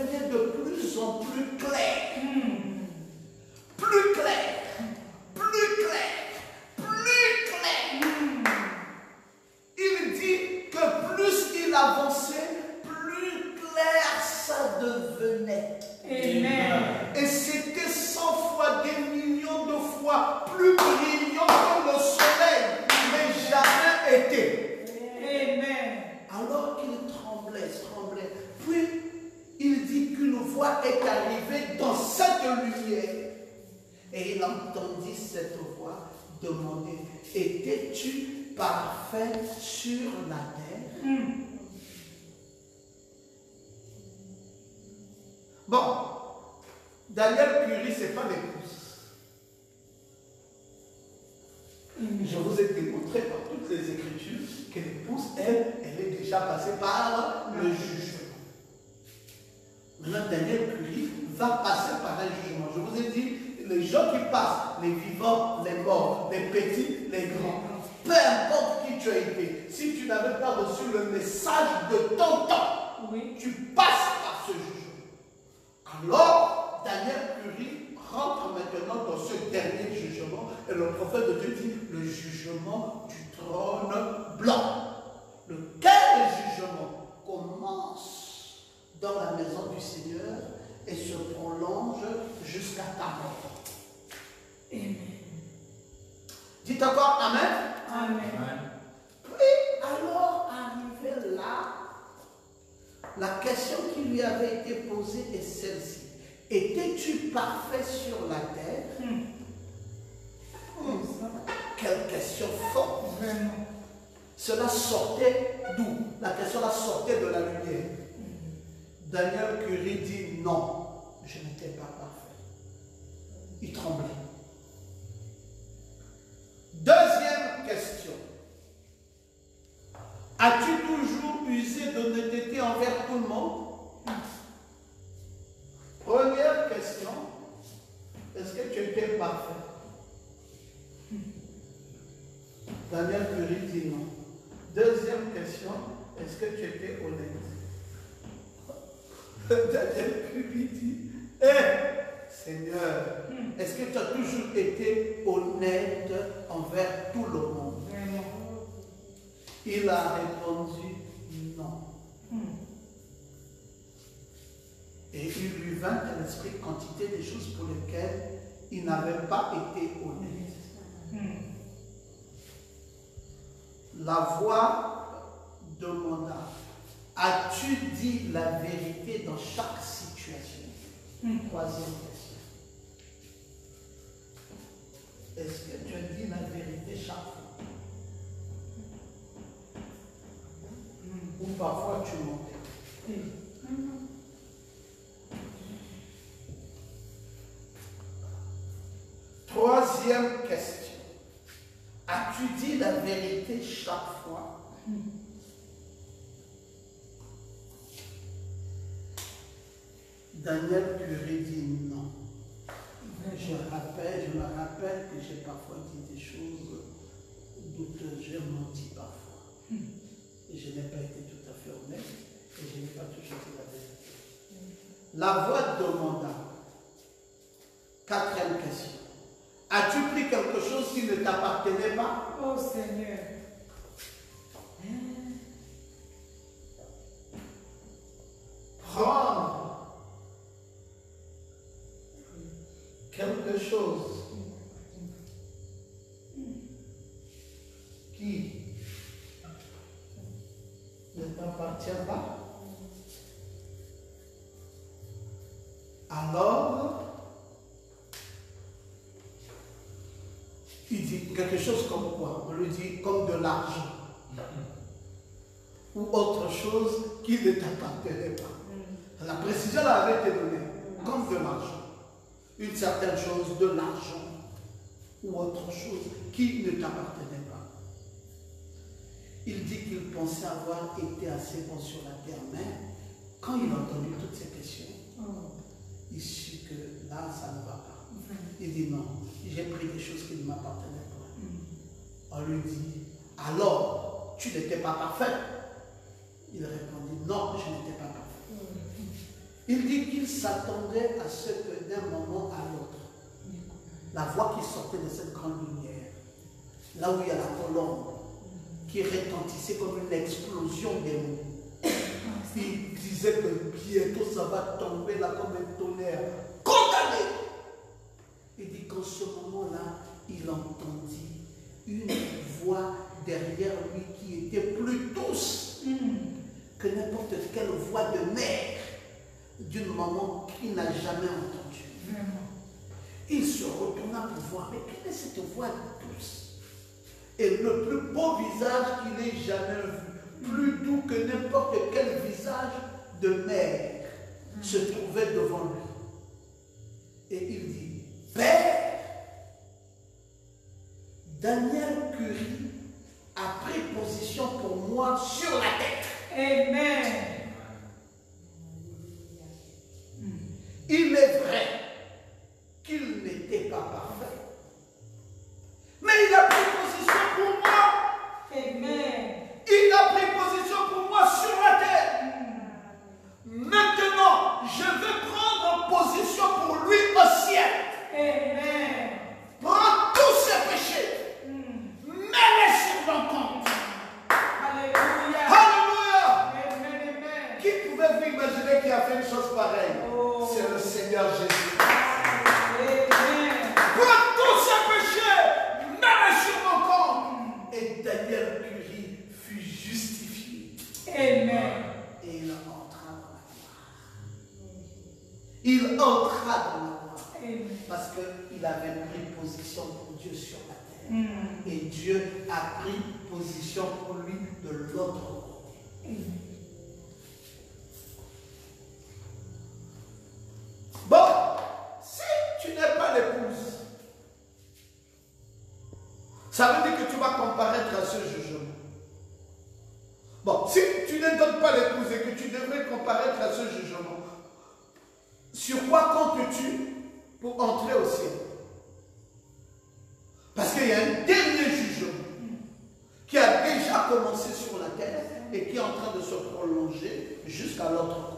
devenait de plus en plus clair. Plus clair. Plus clair. Plus clair. Il dit que plus il avançait, plus clair ça devenait. Amen. Et c'était 100 fois, des millions de fois plus brillant que le soleil n'ait jamais été. Amen. Alors qu'il tremblait. Puis il dit qu'une voix est arrivée dans cette lumière. Et il entendit cette voix demander, étais-tu parfait sur la terre? Bon, Daniel Curie, ce n'est pas l'épouse. Je vous ai démontré par toutes les Écritures que l'épouse, elle est déjà passée par le jugement. Maintenant, Daniel Curie va passer par un jugement. Je vous ai dit, les gens qui passent, les vivants, les morts, les petits, les grands, peu importe qui tu as été, si tu n'avais pas reçu le message de ton temps, tu passes par ce jugement. Alors, Daniel Curie rentre maintenant dans ce dernier jugement et le prophète de Dieu dit le jugement du trône blanc. Lequel jugement commence dans la maison du Seigneur et se prolonge jusqu'à ta mort. Amen. Dites encore Amen. Amen. Puis, alors, arrivé là, la question qui lui avait été posée est celle-ci. Étais-tu parfait sur la terre? Quelle question forte. Vraiment. Cela sortait d'où? La question là sortait de la lumière. Daniel Curie dit non, je n'étais pas parfait. Il tremblait. Deuxième question. As-tu toujours usé d'honnêteté envers tout le monde? Première question, est-ce que tu étais parfait? Daniel Curie dit non. Deuxième question, est-ce que tu étais honnête? Daniel Curie dit, Seigneur, est-ce que tu as toujours été honnête envers tout le monde? Vraiment. Il a répondu non. Et il lui vint à l'esprit quantité de choses pour lesquelles il n'avait pas été honnête. La voix demanda, as-tu dit la vérité dans chaque situation? Troisième question. Est-ce que tu as dit la vérité chaque fois? Ou parfois tu mentais? Troisième question. As-tu dit la vérité chaque fois? Daniel Curie dit non. Je me rappelle que j'ai parfois dit des choses douteuses, j'ai menti parfois. Et je n'ai pas été tout à fait honnête et je n'ai pas toujours dit la vérité. La voix demanda, quatrième question. As-tu pris quelque chose qui ne t'appartenait pas? Oh Seigneur. Prendre quelque chose qui ne t'appartient pas. Alors, il dit quelque chose comme quoi? On lui dit comme de l'argent. Ou autre chose qui ne t'appartenait pas. La précision avait été donnée comme de l'argent. Une certaine chose, de l'argent. Ou autre chose qui ne t'appartenait pas. Il dit qu'il pensait avoir été assez bon sur la terre, mais quand il a entendu toutes ces questions, il sut que là, ça ne va pas. Il dit non, j'ai pris des choses qui ne m'appartenaient pas. On lui dit, alors, tu n'étais pas parfait? Il répondit, non, je n'étais pas parfait. Il dit qu'il s'attendait à ce que d'un moment à l'autre, la voix qui sortait de cette grande lumière, là où il y a la colombe, qui retentissait comme une explosion des mots. Il disait que bientôt ça va tomber là comme un tonnerre. Condamné! Il dit qu'en ce moment-là, il entendit une voix derrière lui qui était plus douce que n'importe quelle voix de mère d'une maman qui n'a jamais entendu. Il se retourna pour voir, mais quelle est cette voix douce? Et le plus beau visage qu'il ait jamais vu, plus doux que n'importe quel visage de mère, se trouvait devant lui. Et il dit, Père, Daniel Curie a pris position pour moi sur la tête. Amen. Il est vrai qu'il n'était pas parfait, mais il a pris position pour moi. Amen. Il a pris position pour moi sur la terre. Maintenant, je vais prendre position pour lui au ciel. Amen. Prends tous ses péchés. Mets-les sur mon compte. Alléluia. Alléluia. Amen. Amen. Qui pouvait vous imaginer qui a fait une chose pareille? Oh. C'est le Seigneur Jésus. Amen. Prends tous ses péchés. Mets-les sur mon compte. Et Daniel Curie fut justifié. Amen. Et il entra dans la gloire. Il entra dans la gloire. Amen. Parce qu'il avait pris position pour Dieu sur la terre. Et Dieu a pris position pour lui de l'autre côté. Bon, si tu n'es pas l'épouse, ça veut dire que tu vas comparaître à ce jugement. Bon, si tu ne donnes pas l'épouse et que tu devrais comparaître à ce jugement, sur quoi comptes-tu pour entrer au ciel? Parce qu'il y a un dernier jugement qui a déjà commencé sur la terre et qui est en train de se prolonger jusqu'à l'autre côté.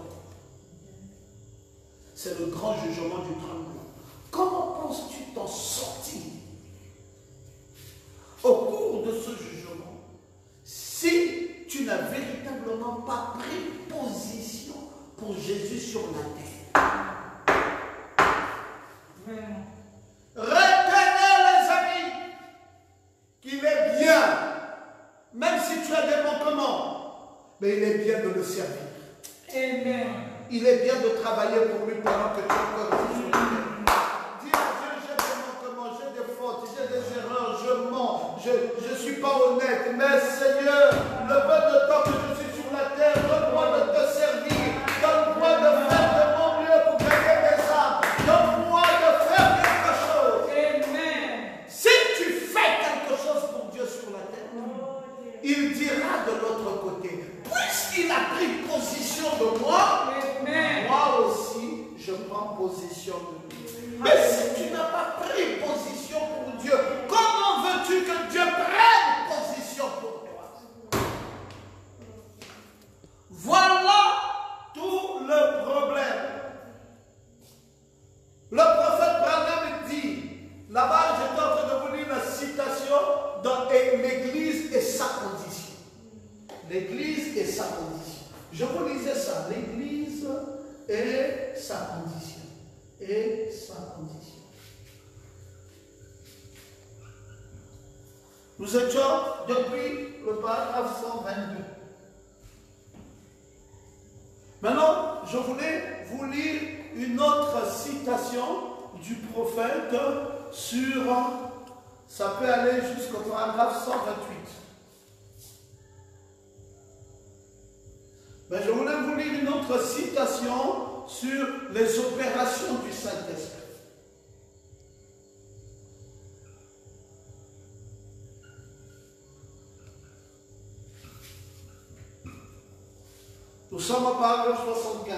C'est le grand jugement du trône blanc. Comment penses-tu t'en sortir au cours de ce jugement si tu n'as véritablement pas pris position pour Jésus sur la terre? Vraiment. Retenez les amis qu'il est bien, même si tu as des manquements, mais il est bien de le servir. Amen. Il est bien de travailler pour lui pendant que tu es encore sur la terre. Dis à Dieu, j'ai des manquements, j'ai des fautes, j'ai des erreurs, je mens, je ne suis pas honnête, mais Seigneur, le peu de temps que je suis sur la terre, donne-moi de te servir, donne-moi de faire de mon mieux pour gagner des âmes, donne-moi de faire quelque chose. Amen. Si tu fais quelque chose pour Dieu sur la terre, il dira de l'autre côté, puisqu'il a pris position de moi, Amen. moi aussi, je prends position de lui. Mais si tu n'as pas pris position pour Dieu, comment veux-tu que Dieu prenne position pour toi? Voilà tout le problème. Le prophète Branham dit, là-bas, j'étais en train de vous lire la citation dans l'Église et sa condition. L'Église et sa condition. Je vous lisais ça, l'Église et sa condition. Et sa condition. Nous étions depuis le paragraphe 122. Maintenant, je voulais vous lire une autre citation du prophète sur, ça peut aller jusqu'au paragraphe 128. Mais je voulais vous lire une autre citation sur les opérations du Saint-Esprit. Nous sommes au paragraphe 75.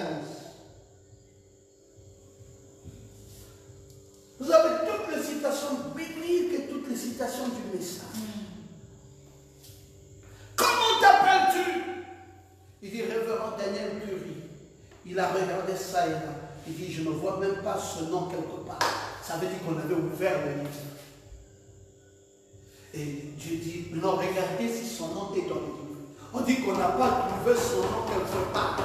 Vous avez toutes les citations bibliques et toutes les citations du message. Comment t'appelles-tu? Il dit révérend Daniel Curie. Il Il a regardé ça et là. Il dit, je ne vois même pas ce nom quelque part. Ça veut dire qu'on avait ouvert le livre. Et Dieu dit, non, regardez si son nom est dans le livre. On dit qu'on n'a pas trouvé son nom quelque part.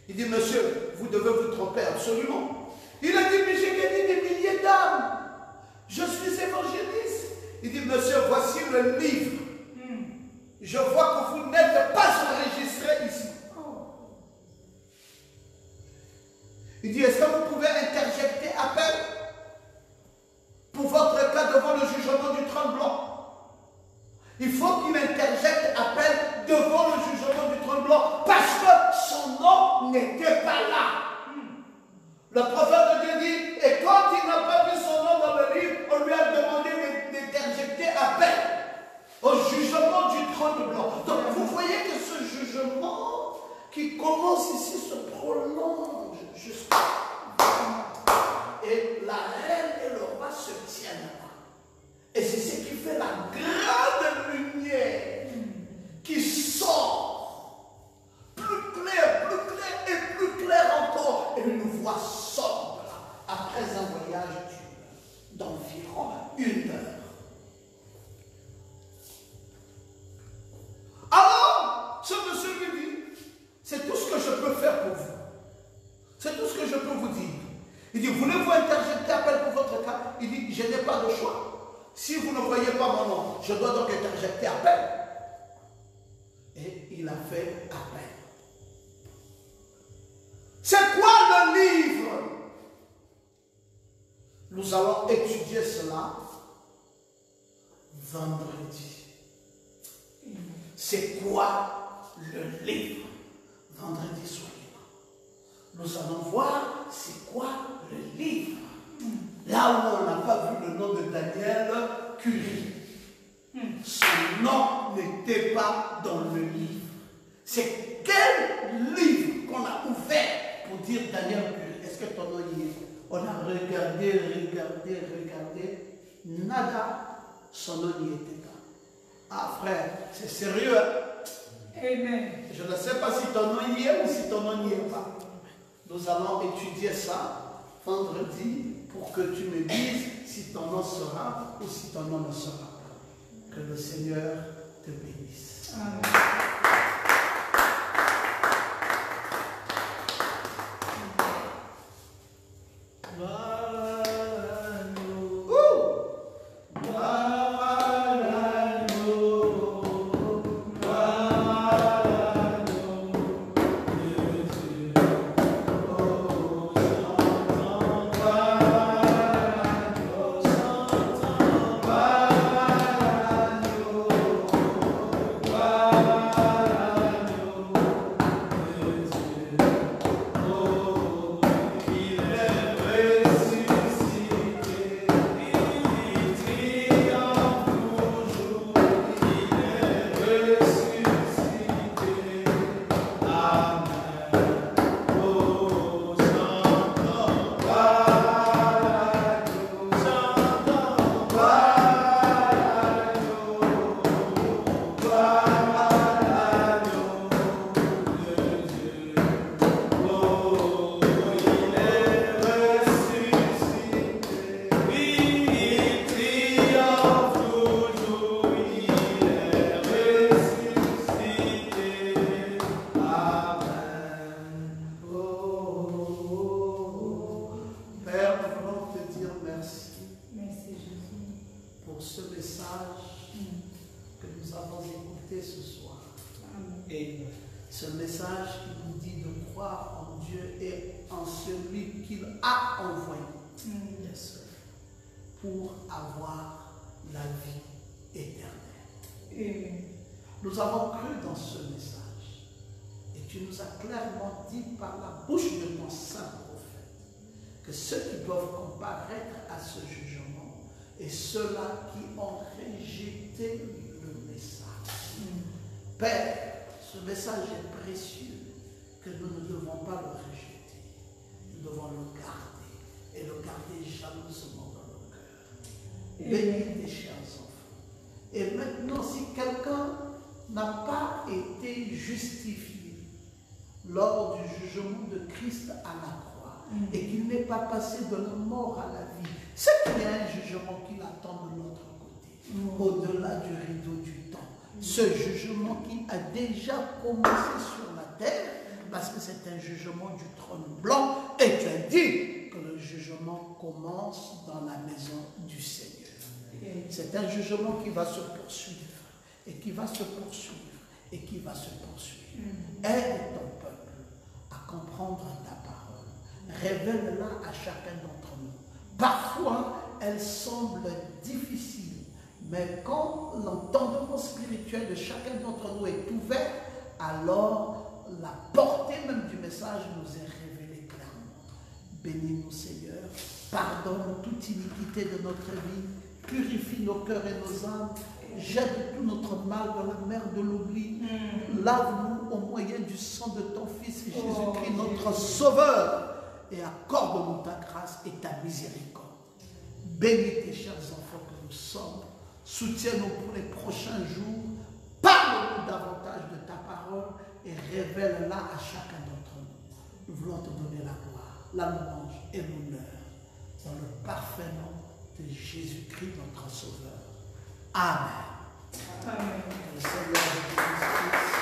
Il dit, monsieur, vous devez vous tromper absolument. Il a dit, mais j'ai gagné des milliers d'âmes. Je suis évangéliste. Il dit, monsieur, voici le livre. Je vois que vous n'êtes pas enregistré ici. Il dit, est-ce que vous pouvez interjecter appel pour votre cas devant le jugement du trône blanc? Il faut qu'il interjecte appel devant le jugement du trône blanc parce que son nom n'était pas là. Le prophète de Dieu dit, et quand il n'a pas vu son nom dans le livre, on lui a demandé d'interjecter appel au jugement du trône blanc. Donc vous voyez que ce jugement qui commence ici se prolonge jusqu'à... Et la reine et le roi se tiennent là. Et c'est ce qui fait la grande lumière qui sort plus clair et plus clair encore. Et une voix sombre après un voyage d'environ 1 heure. Alors, ce monsieur lui dit, c'est tout ce que je peux faire pour vous. C'est tout ce que je peux vous dire. Il dit, voulez-vous interjecter appel pour votre cas? Il dit, je n'ai pas de choix. Si vous ne voyez pas mon nom, je dois donc interjecter appel. Et il a fait appel. C'est quoi le livre? Nous allons étudier cela vendredi. C'est quoi le livre? Vendredi soir. Nous allons voir c'est quoi le livre. Là où on n'a pas vu le nom de Daniel Curie. Son nom n'était pas dans le livre. C'est quel livre qu'on a ouvert pour dire Daniel Curie? Est-ce que ton nom y est? On a regardé. Nada, son nom n'y était pas. Ah frère, c'est sérieux. Amen. Je ne sais pas si ton nom y est ou si ton nom n'y est pas. Nous allons étudier ça vendredi pour que tu me dises si ton nom sera ou si ton nom ne sera pas. Que le Seigneur te bénisse. Amen. Ce message qui nous dit de croire en Dieu et en celui qu'il a envoyé pour avoir la vie éternelle. Nous avons cru dans ce message et tu nous as clairement dit par la bouche de ton saint prophète que ceux qui doivent comparaître à ce jugement et ceux-là qui ont rejeté le message. Père, ce message est précieux, que nous ne devons pas le rejeter. Nous devons le garder et le garder jalousement dans nos cœurs. Bénis tes chers enfants. Et maintenant, si quelqu'un n'a pas été justifié lors du jugement de Christ à la croix et qu'il n'est pas passé de la mort à la vie, c'est qu'il y a un jugement qui l'attend de l'autre côté, au-delà du rideau du temps. Ce jugement qui a déjà commencé sur la terre, parce que c'est un jugement du trône blanc, et tu as dit que le jugement commence dans la maison du Seigneur. C'est un jugement qui va se poursuivre, et qui va se poursuivre, et qui va se poursuivre. Aide ton peuple à comprendre ta parole. Révèle-la à chacun d'entre nous. Parfois, elle semble difficile, mais quand l'entendement spirituel de chacun d'entre nous est ouvert, alors la portée même du message nous est révélée clairement. Bénis-nous, Seigneur. Pardonne toute iniquité de notre vie. Purifie nos cœurs et nos âmes. Jette tout notre mal dans la mer de l'oubli. Lave-nous au moyen du sang de ton Fils Jésus-Christ, notre Sauveur. Et accorde-nous ta grâce et ta miséricorde. Bénis tes chers enfants que nous sommes. Soutiens-nous pour les prochains jours. Parle-nous davantage de ta parole et révèle-la à chacun d'entre nous. Nous voulons te donner la gloire, la louange et l'honneur dans le parfait nom de Jésus-Christ, notre Sauveur. Amen. Amen. Le Seigneur Jésus-Christ